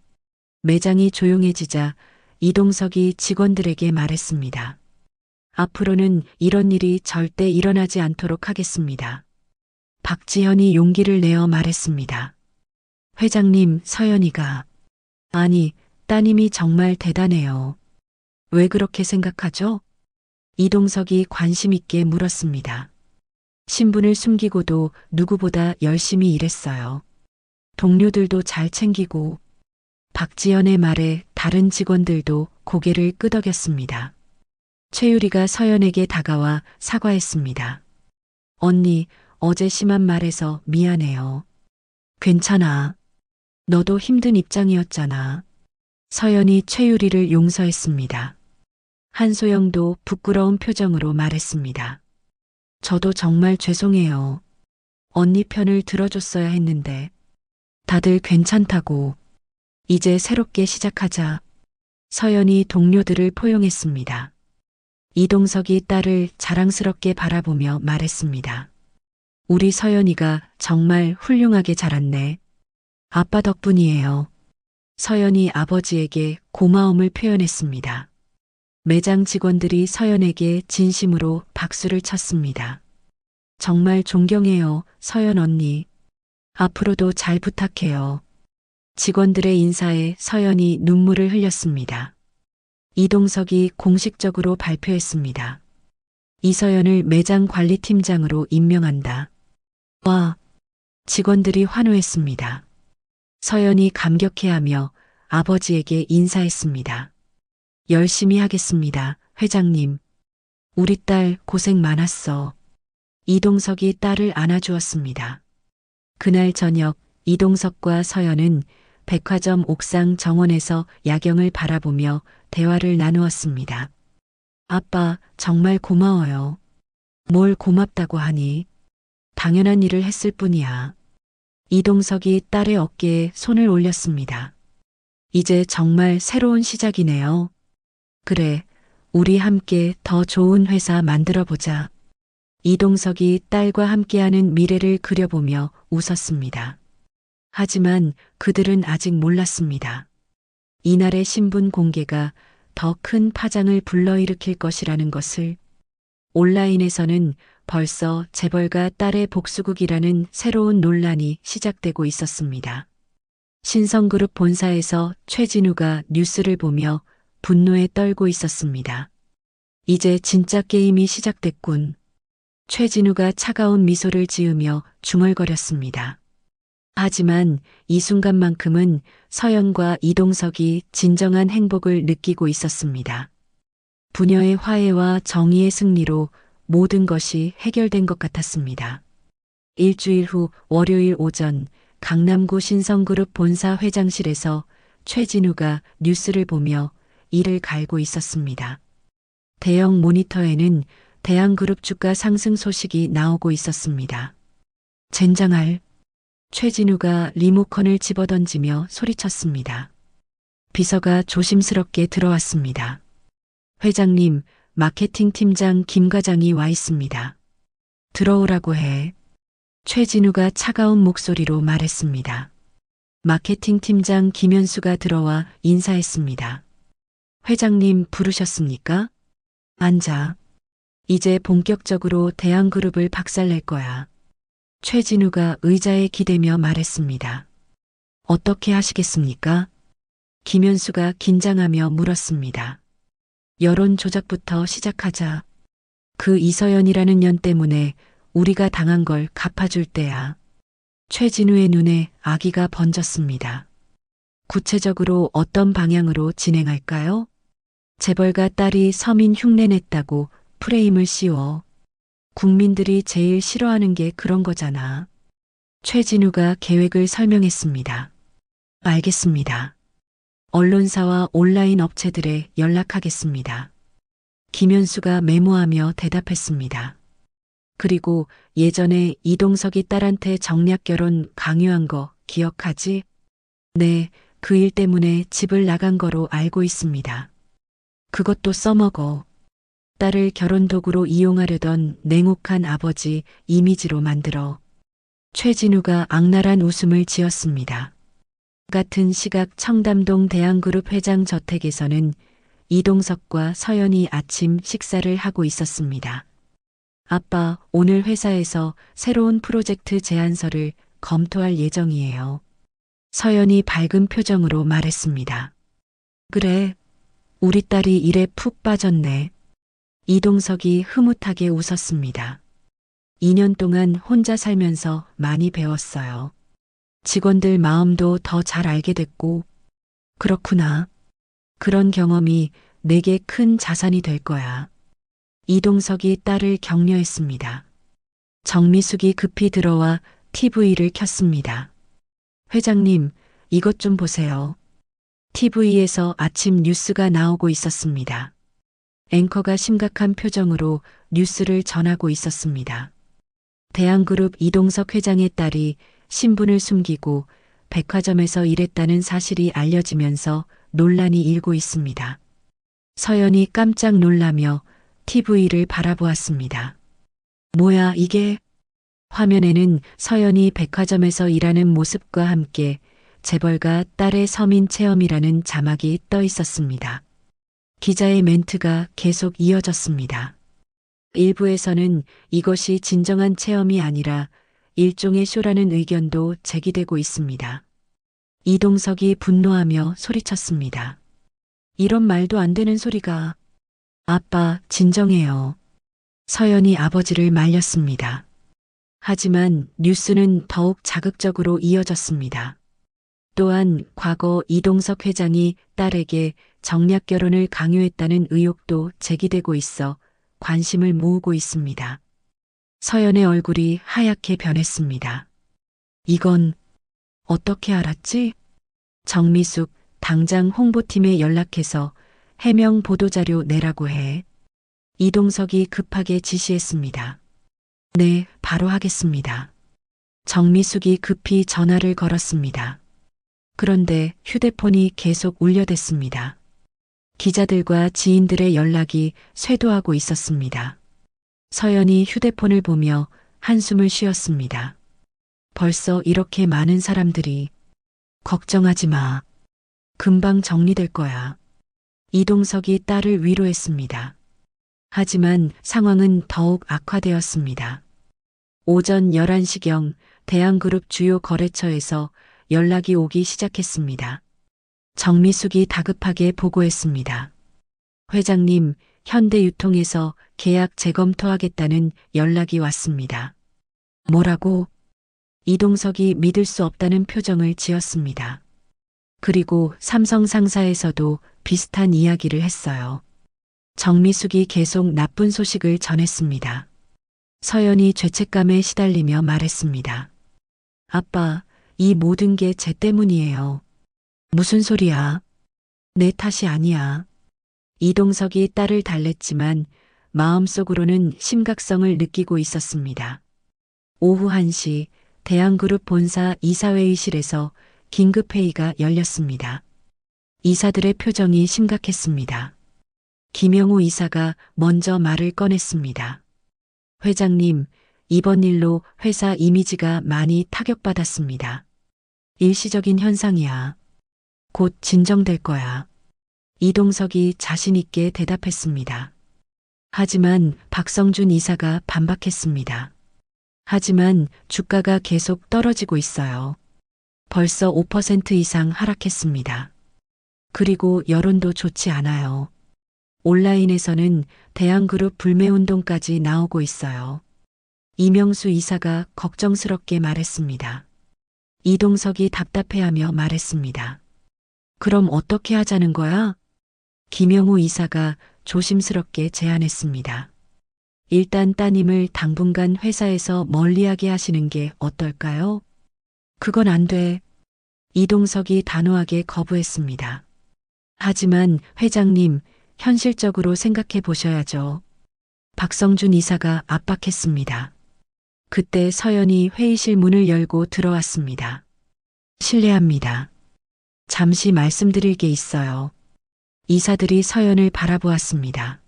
매장이 조용해지자 이동석이 직원들에게 말했습니다. 앞으로는 이런 일이 절대 일어나지 않도록 하겠습니다. 박지현이 용기를 내어 말했습니다. 회장님, 서연이가. 아니, 따님이 정말 대단해요. 왜 그렇게 생각하죠? 이동석이 관심 있게 물었습니다. 신분을 숨기고도 누구보다 열심히 일했어요. 동료들도 잘 챙기고 박지연의 말에 다른 직원들도 고개를 끄덕였습니다. 최유리가 서연에게 다가와 사과했습니다. 언니, 어제 심한 말해서 미안해요. 괜찮아. 너도 힘든 입장이었잖아. 서연이 최유리를 용서했습니다. 한소영도 부끄러운 표정으로 말했습니다. 저도 정말 죄송해요. 언니 편을 들어줬어야 했는데. 다들 괜찮다고. 이제 새롭게 시작하자. 서연이 동료들을 포용했습니다. 이동석이 딸을 자랑스럽게 바라보며 말했습니다. 우리 서연이가 정말 훌륭하게 자랐네. 아빠 덕분이에요. 서연이 아버지에게 고마움을 표현했습니다. 매장 직원들이 서연에게 진심으로 박수를 쳤습니다. 정말 존경해요, 서연 언니. 앞으로도 잘 부탁해요. 직원들의 인사에 서연이 눈물을 흘렸습니다. 이동석이 공식적으로 발표했습니다. 이서연을 매장 관리팀장으로 임명한다. 와, 직원들이 환호했습니다. 서연이 감격해하며 아버지에게 인사했습니다. 열심히 하겠습니다, 회장님. 우리 딸 고생 많았어. 이동석이 딸을 안아주었습니다. 그날 저녁 이동석과 서연은 백화점 옥상 정원에서 야경을 바라보며 대화를 나누었습니다. 아빠, 정말 고마워요. 뭘 고맙다고 하니? 당연한 일을 했을 뿐이야. 이동석이 딸의 어깨에 손을 올렸습니다. 이제 정말 새로운 시작이네요. 그래, 우리 함께 더 좋은 회사 만들어 보자. 이동석이 딸과 함께하는 미래를 그려보며 웃었습니다. 하지만 그들은 아직 몰랐습니다. 이날의 신분 공개가 더 큰 파장을 불러일으킬 것이라는 것을. 온라인에서는 벌써 재벌가 딸의 복수극이라는 새로운 논란이 시작되고 있었습니다. 신성그룹 본사에서 최진우가 뉴스를 보며 분노에 떨고 있었습니다. 이제 진짜 게임이 시작됐군. 최진우가 차가운 미소를 지으며 중얼거렸습니다. 하지만 이 순간만큼은 서연과 이동석이 진정한 행복을 느끼고 있었습니다. 부녀의 화해와 정의의 승리로 모든 것이 해결된 것 같았습니다. 일주일 후 월요일 오전 강남구 신성그룹 본사 회장실에서 최진우가 뉴스를 보며 이를 갈고 있었습니다. 대형 모니터에는 대한그룹 주가 상승 소식이 나오고 있었습니다. 젠장할. 최진우가 리모컨을 집어던지며 소리쳤습니다. 비서가 조심스럽게 들어왔습니다. 회장님, 마케팅 팀장 김 과장이 와 있습니다. 들어오라고 해. 최진우가 차가운 목소리로 말했습니다. 마케팅 팀장 김현수가 들어와 인사했습니다. 회장님 부르셨습니까? 앉아. 이제 본격적으로 대한그룹을 박살낼 거야. 최진우가 의자에 기대며 말했습니다. 어떻게 하시겠습니까? 김현수가 긴장하며 물었습니다. 여론 조작부터 시작하자. 그 이서연이라는 년 때문에 우리가 당한 걸 갚아줄 때야. 최진우의 눈에 아기가 번졌습니다. 구체적으로 어떤 방향으로 진행할까요? 재벌가 딸이 서민 흉내냈다고 프레임을 씌워. 국민들이 제일 싫어하는 게 그런 거잖아. 최진우가 계획을 설명했습니다. 알겠습니다. 언론사와 온라인 업체들에 연락하겠습니다. 김현수가 메모하며 대답했습니다. 그리고 예전에 이동석이 딸한테 정략 결혼 강요한 거 기억하지? 네, 그 일 때문에 집을 나간 거로 알고 있습니다. 그것도 써먹어. 딸을 결혼 도구로 이용하려던 냉혹한 아버지 이미지로 만들어. 최진우가 악랄한 웃음을 지었습니다. 같은 시각 청담동 대한그룹 회장 저택에서는 이동석과 서연이 아침 식사를 하고 있었습니다. 아빠, 오늘 회사에서 새로운 프로젝트 제안서를 검토할 예정이에요. 서연이 밝은 표정으로 말했습니다. 그래, 우리 딸이 일에 푹 빠졌네. 이동석이 흐뭇하게 웃었습니다. 2년 동안 혼자 살면서 많이 배웠어요. 직원들 마음도 더 잘 알게 됐고, 그렇구나. 그런 경험이 내게 큰 자산이 될 거야. 이동석이 딸을 격려했습니다. 정미숙이 급히 들어와 TV를 켰습니다. 회장님, 이것 좀 보세요. TV에서 아침 뉴스가 나오고 있었습니다. 앵커가 심각한 표정으로 뉴스를 전하고 있었습니다. 대한그룹 이동석 회장의 딸이 신분을 숨기고 백화점에서 일했다는 사실이 알려지면서 논란이 일고 있습니다. 서연이 깜짝 놀라며 TV를 바라보았습니다. 뭐야, 이게? 화면에는 서연이 백화점에서 일하는 모습과 함께 재벌가 딸의 서민 체험이라는 자막이 떠 있었습니다. 기자의 멘트가 계속 이어졌습니다. 일부에서는 이것이 진정한 체험이 아니라 일종의 쇼라는 의견도 제기되고 있습니다. 이동석이 분노하며 소리쳤습니다. 이런 말도 안 되는 소리가. 아빠, 진정해요. 서연이 아버지를 말렸습니다. 하지만 뉴스는 더욱 자극적으로 이어졌습니다. 또한 과거 이동석 회장이 딸에게 정략 결혼을 강요했다는 의혹도 제기되고 있어 관심을 모으고 있습니다. 서연의 얼굴이 하얗게 변했습니다. 이건 어떻게 알았지? 정미숙, 당장 홍보팀에 연락해서 해명 보도자료 내라고 해. 이동석이 급하게 지시했습니다. 네, 바로 하겠습니다. 정미숙이 급히 전화를 걸었습니다. 그런데 휴대폰이 계속 울려댔습니다. 기자들과 지인들의 연락이 쇄도하고 있었습니다. 서연이 휴대폰을 보며 한숨을 쉬었습니다. 벌써 이렇게 많은 사람들이. 걱정하지 마. 금방 정리될 거야. 이동석이 딸을 위로했습니다. 하지만 상황은 더욱 악화되었습니다. 오전 11시경 대한그룹 주요 거래처에서 연락이 오기 시작했습니다. 정미숙이 다급하게 보고했습니다. 회장님, 현대유통에서 계약 재검토하겠다는 연락이 왔습니다. 뭐라고? 이동석이 믿을 수 없다는 표정을 지었습니다. 그리고 삼성 상사에서도 비슷한 이야기를 했어요. 정미숙이 계속 나쁜 소식을 전했습니다. 서연이 죄책감에 시달리며 말했습니다. 아빠, 이 모든 게 쟤 때문이에요. 무슨 소리야? 내 탓이 아니야. 이동석이 딸을 달랬지만 마음속으로는 심각성을 느끼고 있었습니다. 오후 1시 대한그룹 본사 이사회의실에서 긴급회의가 열렸습니다. 이사들의 표정이 심각했습니다. 김영우 이사가 먼저 말을 꺼냈습니다. 회장님, 이번 일로 회사 이미지가 많이 타격받았습니다. 일시적인 현상이야. 곧 진정될 거야. 이동석이 자신 있게 대답했습니다. 하지만 박성준 이사가 반박했습니다. 하지만 주가가 계속 떨어지고 있어요. 벌써 5% 이상 하락했습니다. 그리고 여론도 좋지 않아요. 온라인에서는 대한그룹 불매운동까지 나오고 있어요. 이명수 이사가 걱정스럽게 말했습니다. 이동석이 답답해하며 말했습니다. 그럼 어떻게 하자는 거야? 김영우 이사가 조심스럽게 제안했습니다. 일단 따님을 당분간 회사에서 멀리하게 하시는 게 어떨까요? 그건 안 돼. 이동석이 단호하게 거부했습니다. 하지만 회장님, 현실적으로 생각해 보셔야죠. 박성준 이사가 압박했습니다. 그때 서연이 회의실 문을 열고 들어왔습니다. 실례합니다. 잠시 말씀드릴 게 있어요. 이사들이 서연을 바라보았습니다.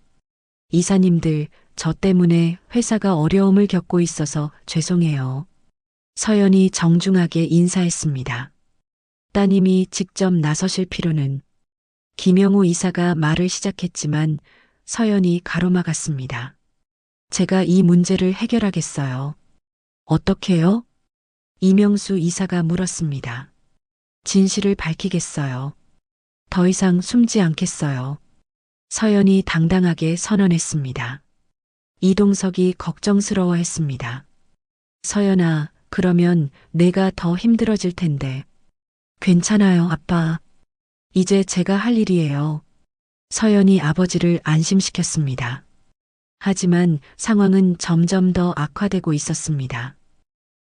이사님들, 저 때문에 회사가 어려움을 겪고 있어서 죄송해요. 서연이 정중하게 인사했습니다. 따님이 직접 나서실 필요는. 김영우 이사가 말을 시작했지만 서연이 가로막았습니다. 제가 이 문제를 해결하겠어요. 어떻게요? 이명수 이사가 물었습니다. 진실을 밝히겠어요. 더 이상 숨지 않겠어요. 서연이 당당하게 선언했습니다. 이동석이 걱정스러워했습니다. 서연아, 그러면 내가 더 힘들어질 텐데. 괜찮아요, 아빠. 이제 제가 할 일이에요. 서연이 아버지를 안심시켰습니다. 하지만 상황은 점점 더 악화되고 있었습니다.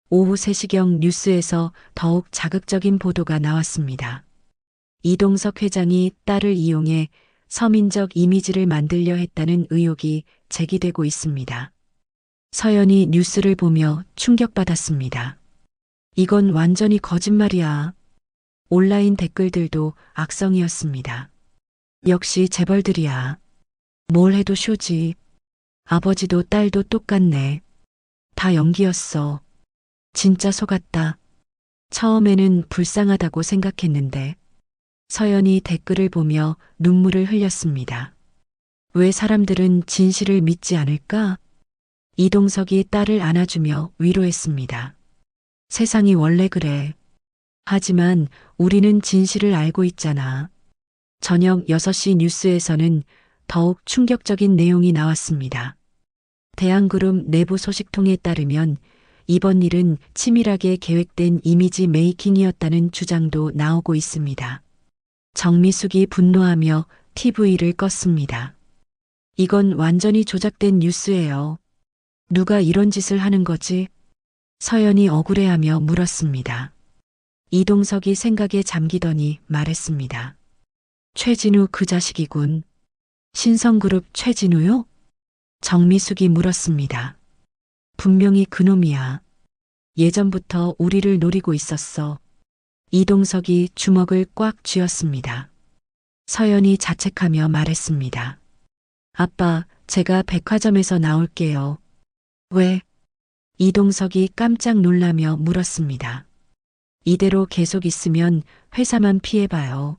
오후 3시경 뉴스에서 더욱 자극적인 보도가 나왔습니다. 이동석 회장이 딸을 이용해 서민적 이미지를 만들려 했다는 의혹이 제기되고 있습니다. 서연이 뉴스를 보며 충격받았습니다. 이건 완전히 거짓말이야. 온라인 댓글들도 악성이었습니다. 역시 재벌들이야. 뭘 해도 쇼지. 아버지도 딸도 똑같네. 다 연기였어. 진짜 속았다. 처음에는 불쌍하다고 생각했는데 서연이 댓글을 보며 눈물을 흘렸습니다. 왜 사람들은 진실을 믿지 않을까? 이동석이 딸을 안아주며 위로했습니다. 세상이 원래 그래. 하지만 우리는 진실을 알고 있잖아. 저녁 6시 뉴스에서는 더욱 충격적인 내용이 나왔습니다. 대한그룹 내부 소식통에 따르면 이번 일은 치밀하게 계획된 이미지 메이킹이었다는 주장도 나오고 있습니다. 정미숙이 분노하며 TV를 껐습니다. 이건 완전히 조작된 뉴스예요. 누가 이런 짓을 하는 거지? 서연이 억울해하며 물었습니다. 이동석이 생각에 잠기더니 말했습니다. 최진우 그 자식이군. 신성그룹 최진우요? 정미숙이 물었습니다. 분명히 그놈이야. 예전부터 우리를 노리고 있었어. 이동석이 주먹을 꽉 쥐었습니다. 서연이 자책하며 말했습니다. 아빠, 제가 백화점에서 나올게요. 왜? 이동석이 깜짝 놀라며 물었습니다. 이대로 계속 있으면 회사만 피해봐요.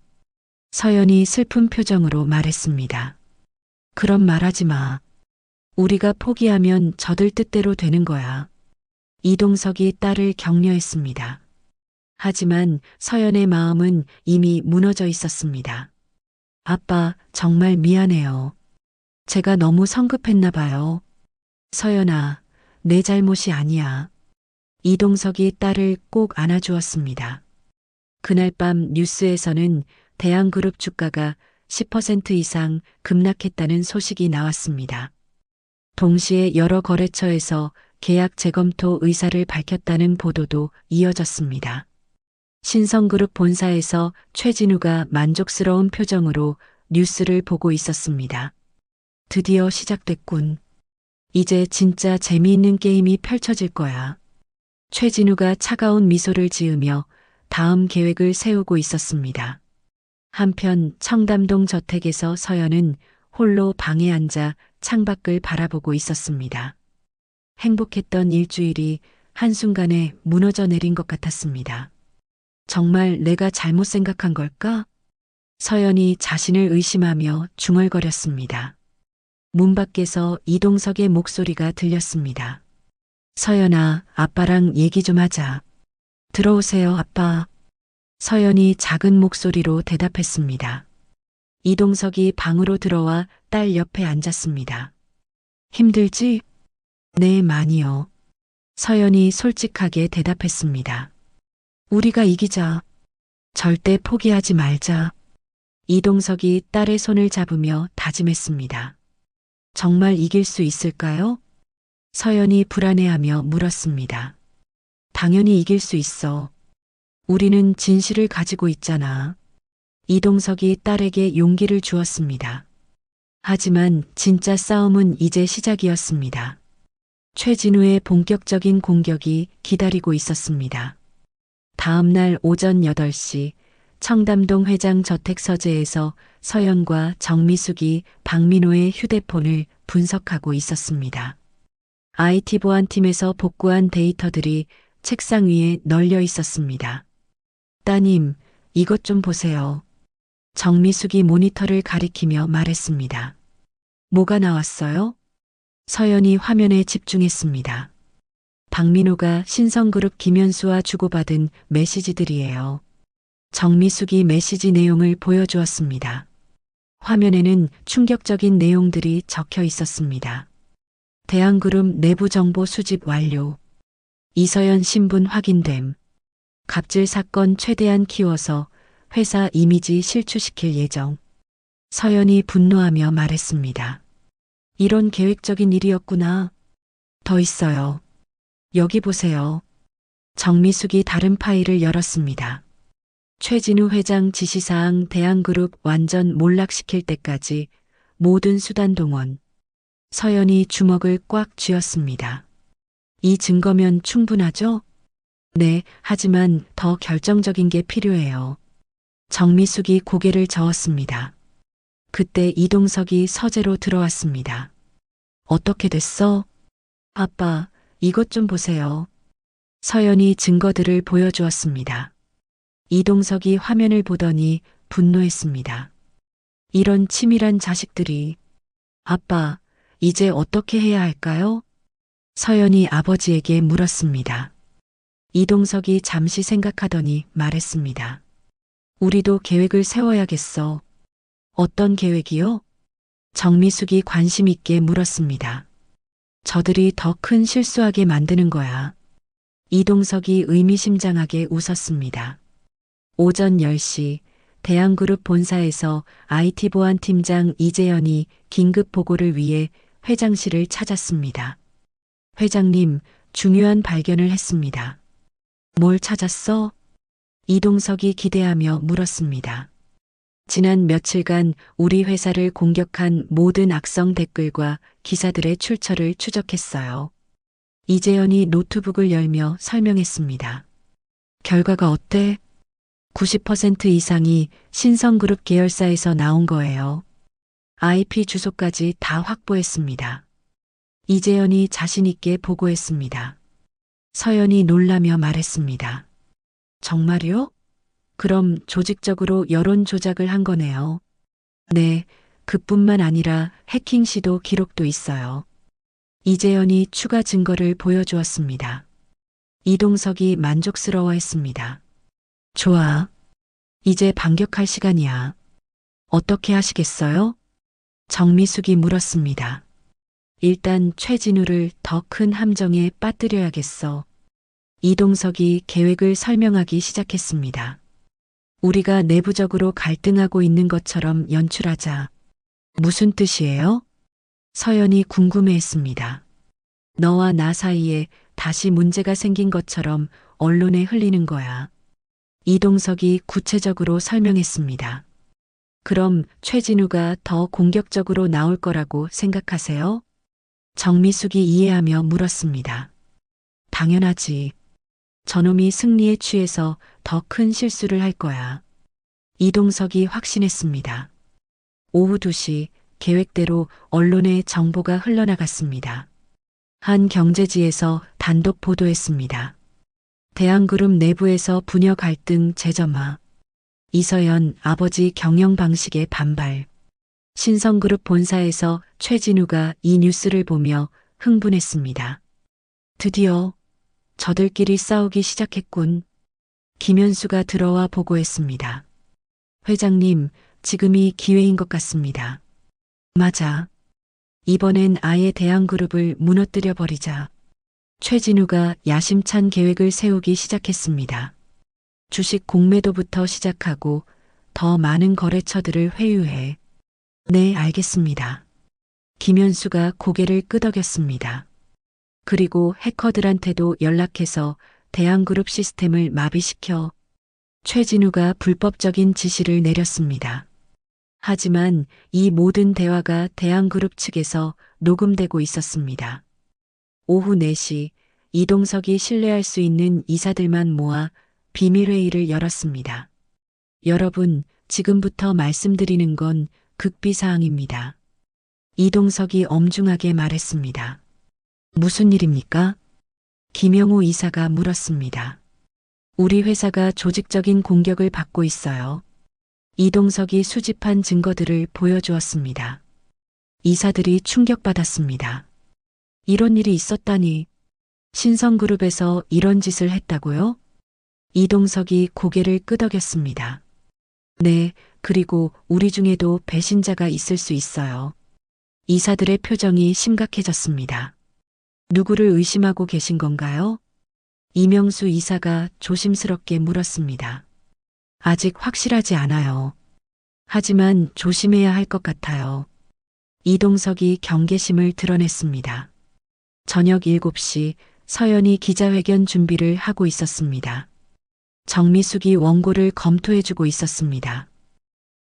서연이 슬픈 표정으로 말했습니다. 그런 말하지 마. 우리가 포기하면 저들 뜻대로 되는 거야. 이동석이 딸을 격려했습니다. 하지만 서연의 마음은 이미 무너져 있었습니다. 아빠, 정말 미안해요. 제가 너무 성급했나 봐요. 서연아, 내 잘못이 아니야. 이동석이 딸을 꼭 안아주었습니다. 그날 밤 뉴스에서는 대한그룹 주가가 10% 이상 급락했다는 소식이 나왔습니다. 동시에 여러 거래처에서 계약 재검토 의사를 밝혔다는 보도도 이어졌습니다. 신성그룹 본사에서 최진우가 만족스러운 표정으로 뉴스를 보고 있었습니다. 드디어 시작됐군. 이제 진짜 재미있는 게임이 펼쳐질 거야. 최진우가 차가운 미소를 지으며 다음 계획을 세우고 있었습니다. 한편 청담동 저택에서 서연은 홀로 방에 앉아 창밖을 바라보고 있었습니다. 행복했던 일주일이 한순간에 무너져 내린 것 같았습니다. 정말 내가 잘못 생각한 걸까? 서연이 자신을 의심하며 중얼거렸습니다. 문 밖에서 이동석의 목소리가 들렸습니다. 서연아, 아빠랑 얘기 좀 하자. 들어오세요, 아빠. 서연이 작은 목소리로 대답했습니다. 이동석이 방으로 들어와 딸 옆에 앉았습니다. 힘들지? 네, 많이요. 서연이 솔직하게 대답했습니다. 우리가 이기자. 절대 포기하지 말자. 이동석이 딸의 손을 잡으며 다짐했습니다. 정말 이길 수 있을까요? 서연이 불안해하며 물었습니다. 당연히 이길 수 있어. 우리는 진실을 가지고 있잖아. 이동석이 딸에게 용기를 주었습니다. 하지만 진짜 싸움은 이제 시작이었습니다. 최진우의 본격적인 공격이 기다리고 있었습니다. 다음 날 오전 8시 청담동 회장 저택 서재에서 서연과 정미숙이 박민호의 휴대폰을 분석하고 있었습니다. IT 보안팀에서 복구한 데이터들이 책상 위에 널려 있었습니다. 따님, 이것 좀 보세요. 정미숙이 모니터를 가리키며 말했습니다. 뭐가 나왔어요? 서연이 화면에 집중했습니다. 박민호가 신성그룹 김현수와 주고받은 메시지들이에요. 정미숙이 메시지 내용을 보여주었습니다. 화면에는 충격적인 내용들이 적혀 있었습니다. 대한그룹 내부 정보 수집 완료. 이서연 신분 확인됨. 갑질 사건 최대한 키워서 회사 이미지 실추시킬 예정. 서연이 분노하며 말했습니다. 이런 계획적인 일이었구나. 더 있어요. 여기 보세요. 정미숙이 다른 파일을 열었습니다. 최진우 회장 지시사항 대한그룹 완전 몰락시킬 때까지 모든 수단 동원. 서연이 주먹을 꽉 쥐었습니다. 이 증거면 충분하죠? 네, 하지만 더 결정적인 게 필요해요. 정미숙이 고개를 저었습니다. 그때 이동석이 서재로 들어왔습니다. 어떻게 됐어? 아빠, 이것 좀 보세요. 서연이 증거들을 보여주었습니다. 이동석이 화면을 보더니 분노했습니다. 이런 치밀한 자식들이. 아빠, 이제 어떻게 해야 할까요? 서연이 아버지에게 물었습니다. 이동석이 잠시 생각하더니 말했습니다. 우리도 계획을 세워야겠어. 어떤 계획이요? 정미숙이 관심 있게 물었습니다. 저들이 더 큰 실수하게 만드는 거야. 이동석이 의미심장하게 웃었습니다. 오전 10시 대한그룹 본사에서 IT 보안팀장 이재현이 긴급 보고를 위해 회장실을 찾았습니다. 회장님, 중요한 발견을 했습니다. 뭘 찾았어? 이동석이 기대하며 물었습니다. 지난 며칠간 우리 회사를 공격한 모든 악성 댓글과 기사들의 출처를 추적했어요. 이재현이 노트북을 열며 설명했습니다. 결과가 어때? 90% 이상이 신성그룹 계열사에서 나온 거예요. IP 주소까지 다 확보했습니다. 이재현이 자신있게 보고했습니다. 서연이 놀라며 말했습니다. 정말요? 그럼 조직적으로 여론 조작을 한 거네요. 네, 그뿐만 아니라 해킹 시도 기록도 있어요. 이재현이 추가 증거를 보여주었습니다. 이동석이 만족스러워했습니다. 좋아. 이제 반격할 시간이야. 어떻게 하시겠어요? 정미숙이 물었습니다. 일단 최진우를 더 큰 함정에 빠뜨려야겠어. 이동석이 계획을 설명하기 시작했습니다. 우리가 내부적으로 갈등하고 있는 것처럼 연출하자. 무슨 뜻이에요? 서연이 궁금해했습니다. 너와 나 사이에 다시 문제가 생긴 것처럼 언론에 흘리는 거야. 이동석이 구체적으로 설명했습니다. 그럼 최진우가 더 공격적으로 나올 거라고 생각하세요? 정미숙이 이해하며 물었습니다. 당연하지. 저놈이 승리에 취해서 더 큰 실수를 할 거야. 이동석이 확신했습니다. 오후 2시 계획대로 언론에 정보가 흘러나갔습니다. 한 경제지에서 단독 보도했습니다. 대한그룹 내부에서 부녀 갈등 재점화. 이서연 아버지 경영 방식에 반발. 신성그룹 본사에서 최진우가 이 뉴스를 보며 흥분했습니다. 드디어 저들끼리 싸우기 시작했군. 김현수가 들어와 보고했습니다. 회장님, 지금이 기회인 것 같습니다. 맞아. 이번엔 아예 대한그룹을 무너뜨려 버리자. 최진우가 야심찬 계획을 세우기 시작했습니다. 주식 공매도부터 시작하고 더 많은 거래처들을 회유해. 네, 알겠습니다. 김현수가 고개를 끄덕였습니다. 그리고 해커들한테도 연락해서 대한그룹 시스템을 마비시켜 최진우가 불법적인 지시를 내렸습니다. 하지만 이 모든 대화가 대한그룹 측에서 녹음되고 있었습니다. 오후 4시 이동석이 신뢰할 수 있는 이사들만 모아 비밀회의를 열었습니다. 여러분, 지금부터 말씀드리는 건 극비사항입니다. 이동석이 엄중하게 말했습니다. 무슨 일입니까? 김영호 이사가 물었습니다. 우리 회사가 조직적인 공격을 받고 있어요. 이동석이 수집한 증거들을 보여주었습니다. 이사들이 충격받았습니다. 이런 일이 있었다니. 신성그룹에서 이런 짓을 했다고요? 이동석이 고개를 끄덕였습니다. 네, 그리고 우리 중에도 배신자가 있을 수 있어요. 이사들의 표정이 심각해졌습니다. 누구를 의심하고 계신 건가요? 이명수 이사가 조심스럽게 물었습니다. 아직 확실하지 않아요. 하지만 조심해야 할 것 같아요. 이동석이 경계심을 드러냈습니다. 저녁 7시 서연이 기자회견 준비를 하고 있었습니다. 정미숙이 원고를 검토해주고 있었습니다.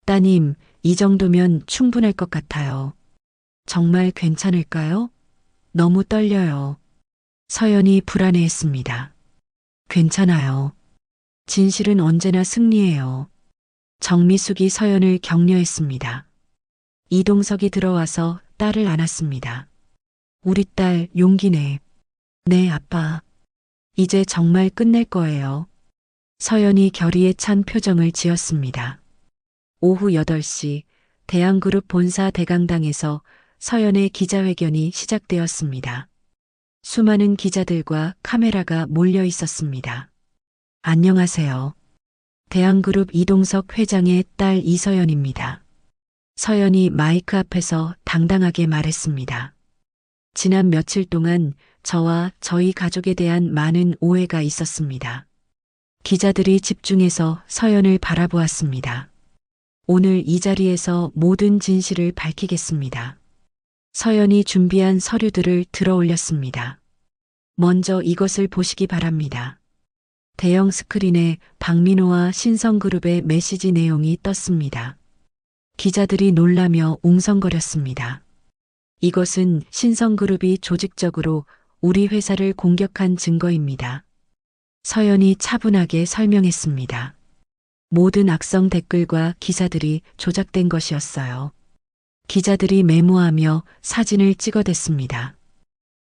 따님, 이 정도면 충분할 것 같아요. 정말 괜찮을까요? 너무 떨려요. 서연이 불안해했습니다. 괜찮아요. 진실은 언제나 승리해요. 정미숙이 서연을 격려했습니다. 이동석이 들어와서 딸을 안았습니다. 우리 딸 용기내. 네, 아빠. 이제 정말 끝낼 거예요. 서연이 결의에 찬 표정을 지었습니다. 오후 8시 대한그룹 본사 대강당에서 서연의 기자회견이 시작되었습니다. 수많은 기자들과 카메라가 몰려 있었습니다. 안녕하세요. 대한그룹 이동석 회장의 딸 이서연입니다. 서연이 마이크 앞에서 당당하게 말했습니다. 지난 며칠 동안 저와 저희 가족에 대한 많은 오해가 있었습니다. 기자들이 집중해서 서연을 바라보았습니다. 오늘 이 자리에서 모든 진실을 밝히겠습니다. 서연이 준비한 서류들을 들어 올렸습니다. 먼저 이것을 보시기 바랍니다. 대형 스크린에 박민호와 신성그룹의 메시지 내용이 떴습니다. 기자들이 놀라며 웅성거렸습니다. 이것은 신성그룹이 조직적으로 우리 회사를 공격한 증거입니다. 서연이 차분하게 설명했습니다. 모든 악성 댓글과 기사들이 조작된 것이었어요. 기자들이 메모하며 사진을 찍어댔습니다.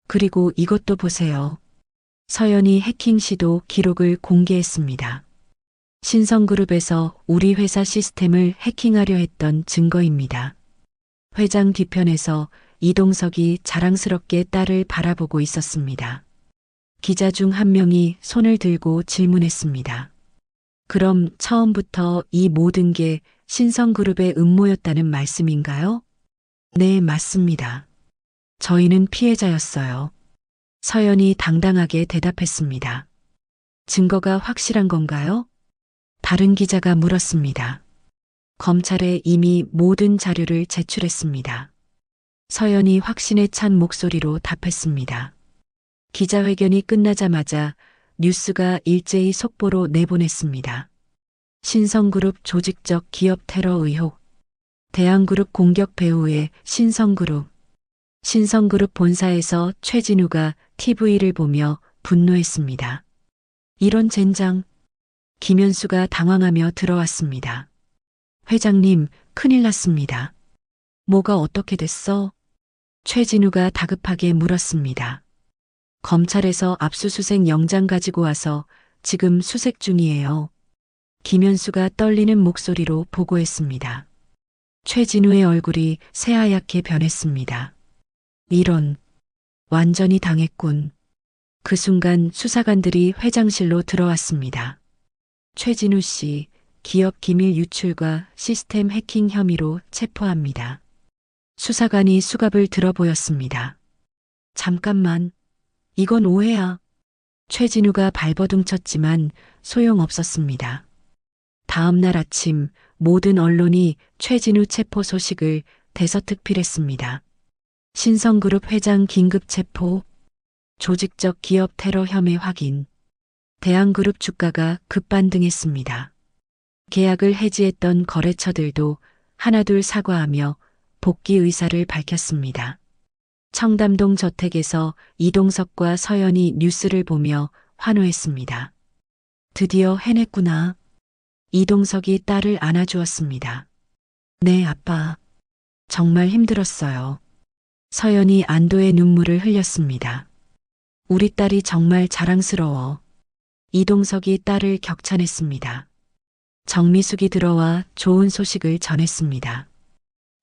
그리고 이것도 보세요. 서연이 해킹 시도 기록을 공개했습니다. 신성그룹에서 우리 회사 시스템을 해킹하려 했던 증거입니다. 회장 뒤편에서 이동석이 자랑스럽게 딸을 바라보고 있었습니다. 기자 중 한 명이 손을 들고 질문했습니다. 그럼 처음부터 이 모든 게 신성그룹의 음모였다는 말씀인가요? 네, 맞습니다. 저희는 피해자였어요. 서연이 당당하게 대답했습니다. 증거가 확실한 건가요? 다른 기자가 물었습니다. 검찰에 이미 모든 자료를 제출했습니다. 서연이 확신에 찬 목소리로 답했습니다. 기자회견이 끝나자마자 뉴스가 일제히 속보로 내보냈습니다. 신성그룹 조직적 기업 테러 의혹. 대한그룹 공격 배후의 신성그룹. 신성그룹 본사에서 최진우가 TV를 보며 분노했습니다. 이런 젠장. 김현수가 당황하며 들어왔습니다. 회장님, 큰일 났습니다. 뭐가 어떻게 됐어? 최진우가 다급하게 물었습니다. 검찰에서 압수수색 영장 가지고 와서 지금 수색 중이에요. 김현수가 떨리는 목소리로 보고했습니다. 최진우의 얼굴이 새하얗게 변했습니다. 이런, 완전히 당했군. 그 순간 수사관들이 회장실로 들어왔습니다. 최진우 씨, 기업 기밀 유출과 시스템 해킹 혐의로 체포합니다. 수사관이 수갑을 들어 보였습니다. 잠깐만, 이건 오해야. 최진우가 발버둥 쳤지만 소용없었습니다. 다음 날 아침 모든 언론이 최진우 체포 소식을 대서특필했습니다. 신성그룹 회장 긴급 체포, 조직적 기업 테러 혐의 확인, 대한그룹 주가가 급반등했습니다. 계약을 해지했던 거래처들도 하나둘 사과하며 복귀 의사를 밝혔습니다. 청담동 저택에서 이동석과 서연이 뉴스를 보며 환호했습니다. 드디어 해냈구나. 이동석이 딸을 안아주었습니다. 네, 아빠. 정말 힘들었어요. 서연이 안도의 눈물을 흘렸습니다. 우리 딸이 정말 자랑스러워. 이동석이 딸을 격찬했습니다. 정미숙이 들어와 좋은 소식을 전했습니다.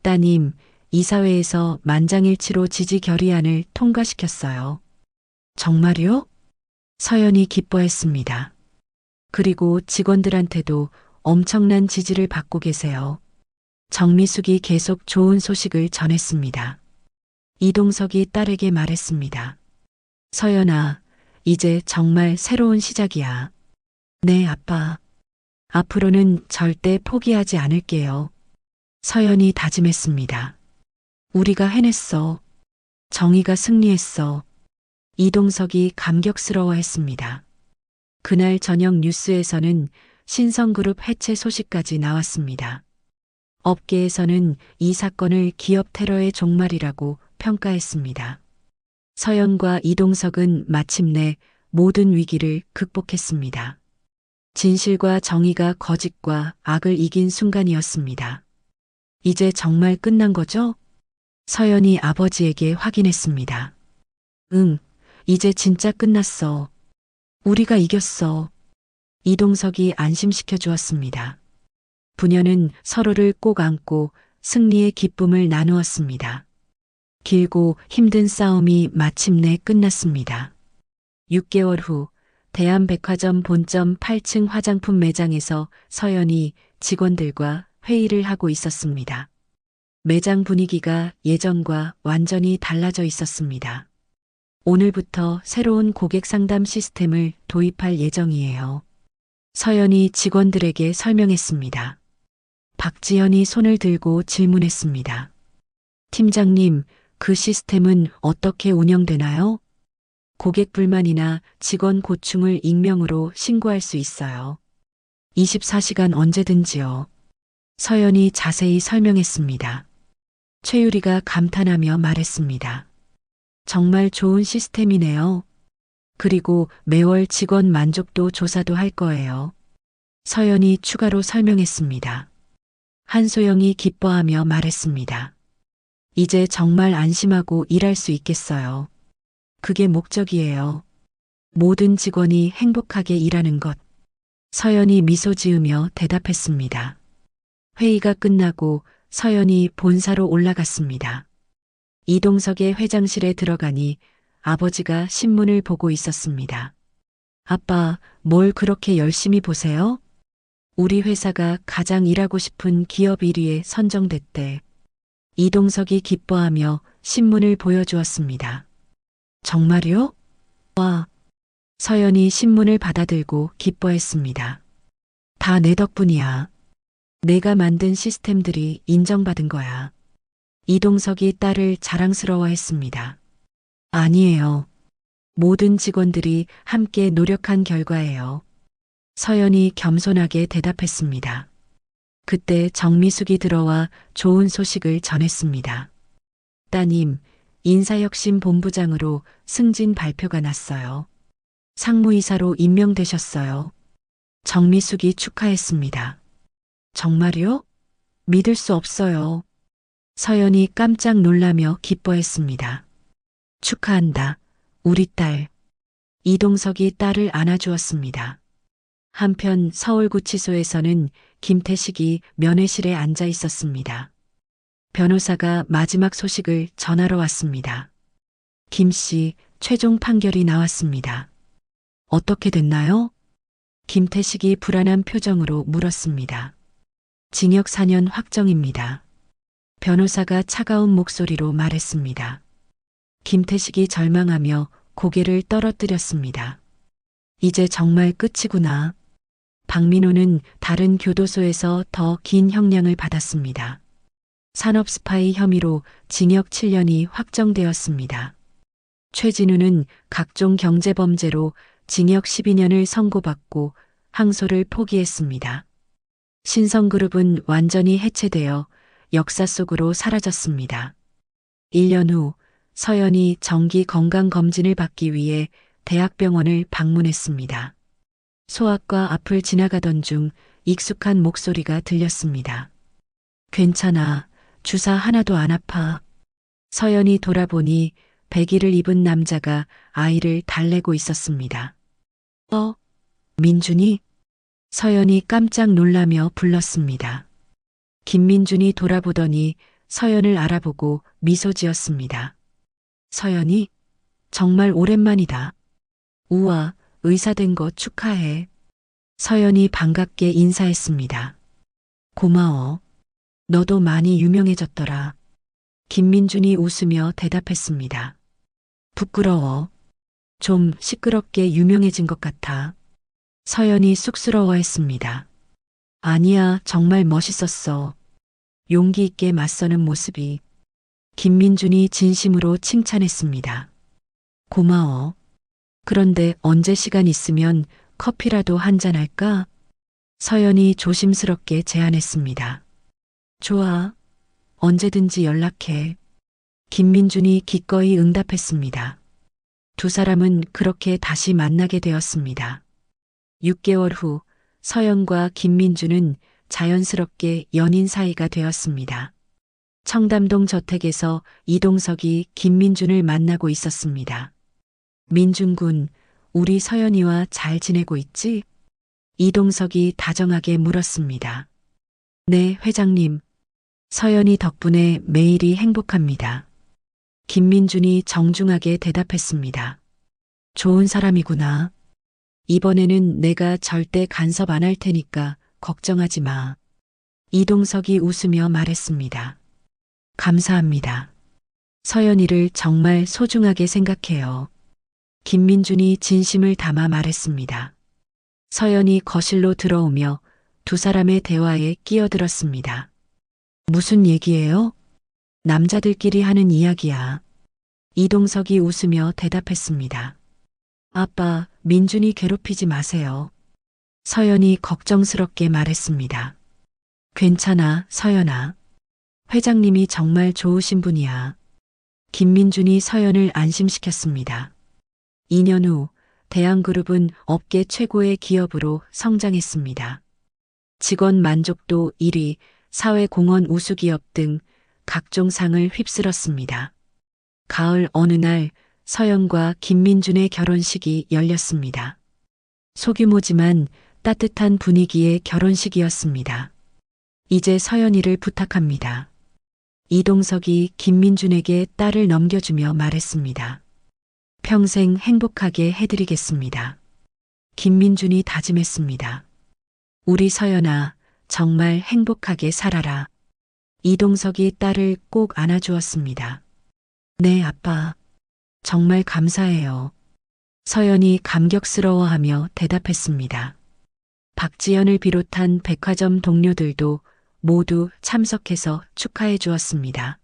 따님, 이사회에서 만장일치로 지지 결의안을 통과시켰어요. 정말요? 서연이 기뻐했습니다. 그리고 직원들한테도 엄청난 지지를 받고 계세요. 정미숙이 계속 좋은 소식을 전했습니다. 이동석이 딸에게 말했습니다. 서연아, 이제 정말 새로운 시작이야. 네, 아빠. 앞으로는 절대 포기하지 않을게요. 서연이 다짐했습니다. 우리가 해냈어. 정의가 승리했어. 이동석이 감격스러워했습니다. 그날 저녁 뉴스에서는 신성그룹 해체 소식까지 나왔습니다. 업계에서는 이 사건을 기업 테러의 종말이라고 평가했습니다. 서연과 이동석은 마침내 모든 위기를 극복했습니다. 진실과 정의가 거짓과 악을 이긴 순간이었습니다. 이제 정말 끝난 거죠? 서연이 아버지에게 확인했습니다. 응, 이제 진짜 끝났어. 우리가 이겼어. 이동석이 안심시켜 주었습니다. 부녀는 서로를 꼭 안고 승리의 기쁨을 나누었습니다. 길고 힘든 싸움이 마침내 끝났습니다. 6개월 후 대한백화점 본점 8층 화장품 매장에서 서연이 직원들과 회의를 하고 있었습니다. 매장 분위기가 예전과 완전히 달라져 있었습니다. 오늘부터 새로운 고객 상담 시스템을 도입할 예정이에요. 서연이 직원들에게 설명했습니다. 박지현이 손을 들고 질문했습니다. 팀장님, 그 시스템은 어떻게 운영되나요? 고객 불만이나 직원 고충을 익명으로 신고할 수 있어요. 24시간 언제든지요. 서연이 자세히 설명했습니다. 최유리가 감탄하며 말했습니다. 정말 좋은 시스템이네요. 그리고 매월 직원 만족도 조사도 할 거예요. 서연이 추가로 설명했습니다. 한소영이 기뻐하며 말했습니다. 이제 정말 안심하고 일할 수 있겠어요. 그게 목적이에요. 모든 직원이 행복하게 일하는 것. 서연이 미소 지으며 대답했습니다. 회의가 끝나고 서연이 본사로 올라갔습니다. 이동석의 회장실에 들어가니 아버지가 신문을 보고 있었습니다. 아빠, 뭘 그렇게 열심히 보세요? 우리 회사가 가장 일하고 싶은 기업 1위에 선정됐대. 이동석이 기뻐하며 신문을 보여주었습니다. 정말요? 와. 서연이 신문을 받아들고 기뻐했습니다. 다 내 덕분이야. 내가 만든 시스템들이 인정받은 거야. 이동석이 딸을 자랑스러워했습니다. 아니에요. 모든 직원들이 함께 노력한 결과예요. 서연이 겸손하게 대답했습니다. 그때 정미숙이 들어와 좋은 소식을 전했습니다. 따님, 인사혁신본부장으로 승진 발표가 났어요. 상무이사로 임명되셨어요. 정미숙이 축하했습니다. 정말요? 믿을 수 없어요. 서연이 깜짝 놀라며 기뻐했습니다. 축하한다, 우리 딸. 이동석이 딸을 안아주었습니다. 한편 서울구치소에서는 김태식이 면회실에 앉아 있었습니다. 변호사가 마지막 소식을 전하러 왔습니다. 김 씨, 최종 판결이 나왔습니다. 어떻게 됐나요? 김태식이 불안한 표정으로 물었습니다. 징역 4년 확정입니다. 변호사가 차가운 목소리로 말했습니다. 김태식이 절망하며 고개를 떨어뜨렸습니다. 이제 정말 끝이구나. 박민호는 다른 교도소에서 더 긴 형량을 받았습니다. 산업 스파이 혐의로 징역 7년이 확정되었습니다. 최진우는 각종 경제범죄로 징역 12년을 선고받고 항소를 포기했습니다. 신성그룹은 완전히 해체되어 역사 속으로 사라졌습니다. 1년 후 서연이 정기 건강검진을 받기 위해 대학병원을 방문했습니다. 소아과 앞을 지나가던 중 익숙한 목소리가 들렸습니다. 괜찮아. 주사 하나도 안 아파. 서연이 돌아보니 백의를 입은 남자가 아이를 달래고 있었습니다. 민준이? 서연이 깜짝 놀라며 불렀습니다. 김민준이 돌아보더니 서연을 알아보고 미소 지었습니다. 서연이? 정말 오랜만이다. 우와, 의사 된 거 축하해. 서연이 반갑게 인사했습니다. 고마워. 너도 많이 유명해졌더라. 김민준이 웃으며 대답했습니다. 부끄러워. 좀 시끄럽게 유명해진 것 같아. 서연이 쑥스러워했습니다. 아니야, 정말 멋있었어. 용기 있게 맞서는 모습이. 김민준이 진심으로 칭찬했습니다. 고마워. 그런데 언제 시간 있으면 커피라도 한잔 할까? 서연이 조심스럽게 제안했습니다. 좋아. 언제든지 연락해. 김민준이 기꺼이 응답했습니다. 두 사람은 그렇게 다시 만나게 되었습니다. 6개월 후 서연과 김민준은 자연스럽게 연인 사이가 되었습니다. 청담동 저택에서 이동석이 김민준을 만나고 있었습니다. 민준군, 우리 서연이와 잘 지내고 있지? 이동석이 다정하게 물었습니다. 네, 회장님. 서연이 덕분에 매일이 행복합니다. 김민준이 정중하게 대답했습니다. 좋은 사람이구나. 이번에는 내가 절대 간섭 안 할 테니까 걱정하지 마. 이동석이 웃으며 말했습니다. 감사합니다. 서연이를 정말 소중하게 생각해요. 김민준이 진심을 담아 말했습니다. 서연이 거실로 들어오며 두 사람의 대화에 끼어들었습니다. 무슨 얘기예요? 남자들끼리 하는 이야기야. 이동석이 웃으며 대답했습니다. 아빠, 민준이 괴롭히지 마세요. 서연이 걱정스럽게 말했습니다. 괜찮아, 서연아. 회장님이 정말 좋으신 분이야. 김민준이 서연을 안심시켰습니다. 2년 후 대한그룹은 업계 최고의 기업으로 성장했습니다. 직원 만족도 1위, 사회공헌 우수기업 등 각종 상을 휩쓸었습니다. 가을 어느 날 서연과 김민준의 결혼식이 열렸습니다. 소규모지만 따뜻한 분위기의 결혼식이었습니다. 이제 서연이를 부탁합니다. 이동석이 김민준에게 딸을 넘겨주며 말했습니다. 평생 행복하게 해드리겠습니다. 김민준이 다짐했습니다. 우리 서연아, 정말 행복하게 살아라. 이동석이 딸을 꼭 안아주었습니다. 네, 아빠. 정말 감사해요. 서연이 감격스러워하며 대답했습니다. 박지연을 비롯한 백화점 동료들도 모두 참석해서 축하해 주었습니다.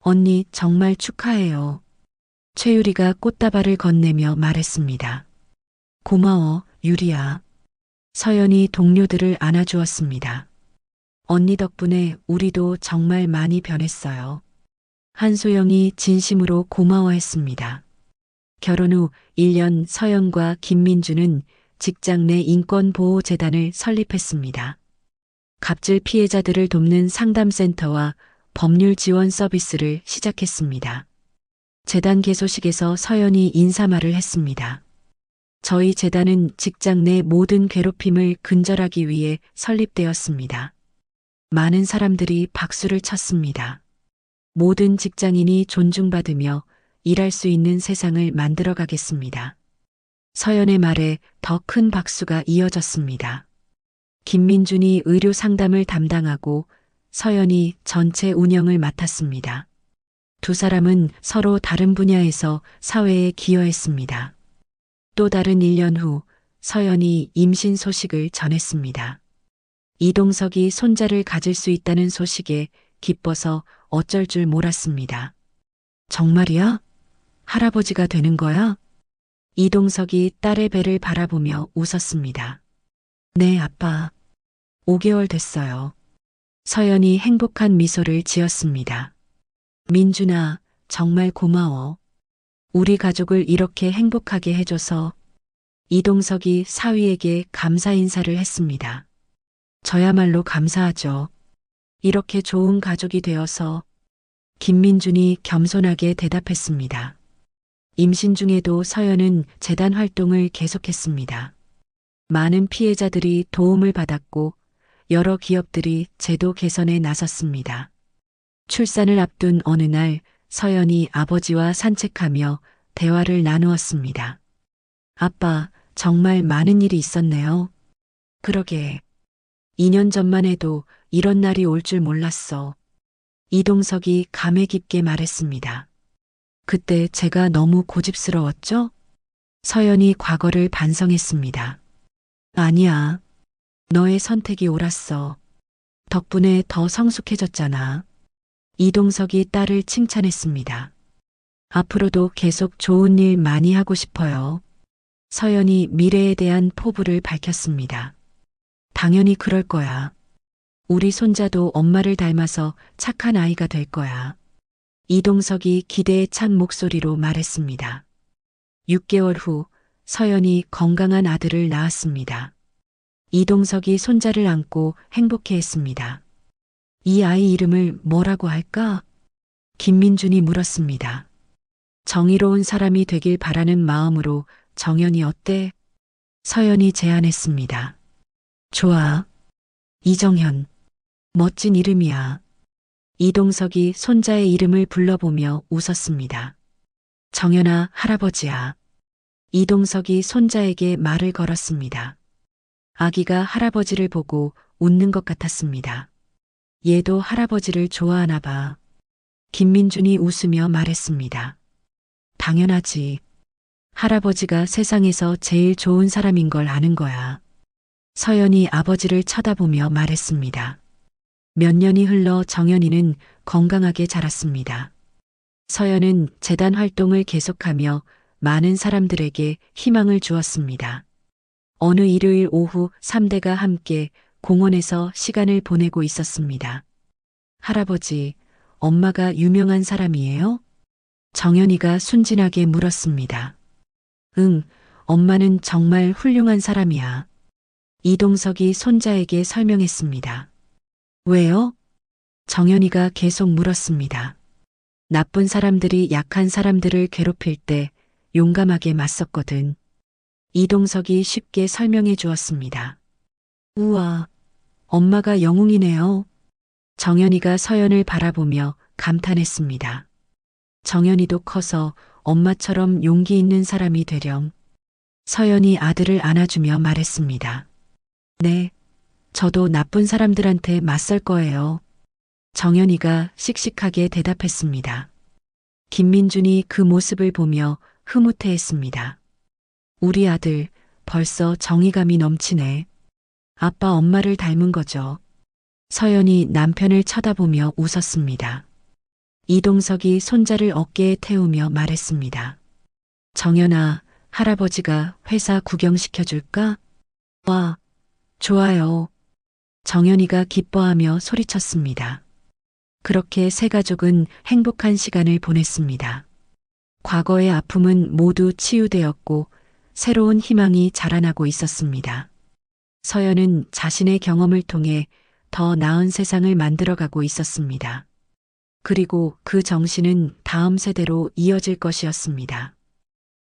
언니, 정말 축하해요. 최유리가 꽃다발을 건네며 말했습니다. 고마워, 유리야. 서연이 동료들을 안아주었습니다. 언니 덕분에 우리도 정말 많이 변했어요. 한소영이 진심으로 고마워했습니다. 결혼 후 1년 서연과 김민준은 직장 내 인권보호재단을 설립했습니다. 갑질 피해자들을 돕는 상담센터와 법률 지원 서비스를 시작했습니다. 재단 개소식에서 서연이 인사말을 했습니다. 저희 재단은 직장 내 모든 괴롭힘을 근절하기 위해 설립되었습니다. 많은 사람들이 박수를 쳤습니다. 모든 직장인이 존중받으며 일할 수 있는 세상을 만들어 가겠습니다. 서연의 말에 더 큰 박수가 이어졌습니다. 김민준이 의료 상담을 담당하고 서연이 전체 운영을 맡았습니다. 두 사람은 서로 다른 분야에서 사회에 기여했습니다. 또 다른 1년 후 서연이 임신 소식을 전했습니다. 이동석이 손자를 가질 수 있다는 소식에 기뻐서 어쩔 줄 몰랐습니다. 정말이야? 할아버지가 되는 거야? 이동석이 딸의 배를 바라보며 웃었습니다. 네, 아빠. 5개월 됐어요. 서연이 행복한 미소를 지었습니다. 민준아, 정말 고마워. 우리 가족을 이렇게 행복하게 해줘서. 이동석이 사위에게 감사 인사를 했습니다. 저야말로 감사하죠. 이렇게 좋은 가족이 되어서. 김민준이 겸손하게 대답했습니다. 임신 중에도 서연은 재단 활동을 계속했습니다. 많은 피해자들이 도움을 받았고 여러 기업들이 제도 개선에 나섰습니다. 출산을 앞둔 어느 날 서연이 아버지와 산책하며 대화를 나누었습니다. 아빠, 정말 많은 일이 있었네요. 그러게. 2년 전만 해도 이런 날이 올 줄 몰랐어. 이동석이 감회 깊게 말했습니다. 그때 제가 너무 고집스러웠죠? 서연이 과거를 반성했습니다. 아니야. 너의 선택이 옳았어. 덕분에 더 성숙해졌잖아. 이동석이 딸을 칭찬했습니다. 앞으로도 계속 좋은 일 많이 하고 싶어요. 서연이 미래에 대한 포부를 밝혔습니다. 당연히 그럴 거야. 우리 손자도 엄마를 닮아서 착한 아이가 될 거야. 이동석이 기대에 찬 목소리로 말했습니다. 6개월 후 서연이 건강한 아들을 낳았습니다. 이동석이 손자를 안고 행복해했습니다. 이 아이 이름을 뭐라고 할까? 김민준이 물었습니다. 정의로운 사람이 되길 바라는 마음으로 정연이 어때? 서연이 제안했습니다. 좋아. 이정현. 멋진 이름이야. 이동석이 손자의 이름을 불러보며 웃었습니다. 정연아, 할아버지야. 이동석이 손자에게 말을 걸었습니다. 아기가 할아버지를 보고 웃는 것 같았습니다. 얘도 할아버지를 좋아하나 봐. 김민준이 웃으며 말했습니다. 당연하지. 할아버지가 세상에서 제일 좋은 사람인 걸 아는 거야. 서연이 아버지를 쳐다보며 말했습니다. 몇 년이 흘러 정연이는 건강하게 자랐습니다. 서연은 재단 활동을 계속하며 많은 사람들에게 희망을 주었습니다. 어느 일요일 오후 3대가 함께 공원에서 시간을 보내고 있었습니다. 할아버지, 엄마가 유명한 사람이에요? 정연이가 순진하게 물었습니다. 응, 엄마는 정말 훌륭한 사람이야. 이동석이 손자에게 설명했습니다. 왜요? 정연이가 계속 물었습니다. 나쁜 사람들이 약한 사람들을 괴롭힐 때 용감하게 맞섰거든. 이동석이 쉽게 설명해 주었습니다. 우와, 엄마가 영웅이네요. 정연이가 서연을 바라보며 감탄했습니다. 정연이도 커서 엄마처럼 용기 있는 사람이 되렴. 서연이 아들을 안아주며 말했습니다. 네, 저도 나쁜 사람들한테 맞설 거예요. 정연이가 씩씩하게 대답했습니다. 김민준이 그 모습을 보며 흐뭇해했습니다. 우리 아들 벌써 정의감이 넘치네. 아빠 엄마를 닮은 거죠. 서연이 남편을 쳐다보며 웃었습니다. 이동석이 손자를 어깨에 태우며 말했습니다. 정연아, 할아버지가 회사 구경시켜줄까? 와, 좋아요. 정연이가 기뻐하며 소리쳤습니다. 그렇게 세 가족은 행복한 시간을 보냈습니다. 과거의 아픔은 모두 치유되었고 새로운 희망이 자라나고 있었습니다. 서연은 자신의 경험을 통해 더 나은 세상을 만들어가고 있었습니다. 그리고 그 정신은 다음 세대로 이어질 것이었습니다.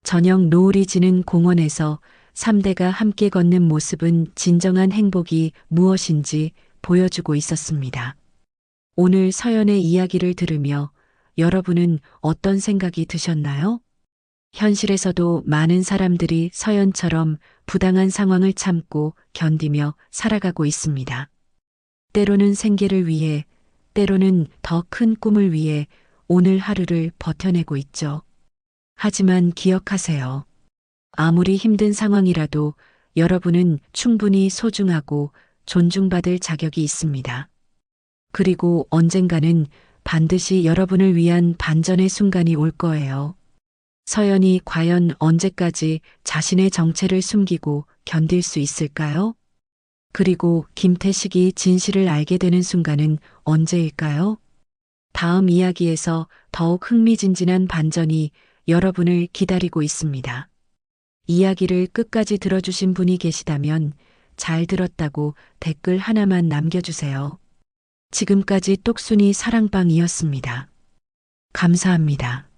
저녁 노을이 지는 공원에서 3대가 함께 걷는 모습은 진정한 행복이 무엇인지 보여주고 있었습니다. 오늘 서연의 이야기를 들으며 여러분은 어떤 생각이 드셨나요? 현실에서도 많은 사람들이 서연처럼 부당한 상황을 참고 견디며 살아가고 있습니다. 때로는 생계를 위해, 때로는 더 큰 꿈을 위해 오늘 하루를 버텨내고 있죠. 하지만 기억하세요. 아무리 힘든 상황이라도 여러분은 충분히 소중하고 존중받을 자격이 있습니다. 그리고 언젠가는 반드시 여러분을 위한 반전의 순간이 올 거예요. 서연이 과연 언제까지 자신의 정체를 숨기고 견딜 수 있을까요? 그리고 김태식이 진실을 알게 되는 순간은 언제일까요? 다음 이야기에서 더욱 흥미진진한 반전이 여러분을 기다리고 있습니다. 이야기를 끝까지 들어주신 분이 계시다면 잘 들었다고 댓글 하나만 남겨주세요. 지금까지 똑순이 사랑방이었습니다. 감사합니다.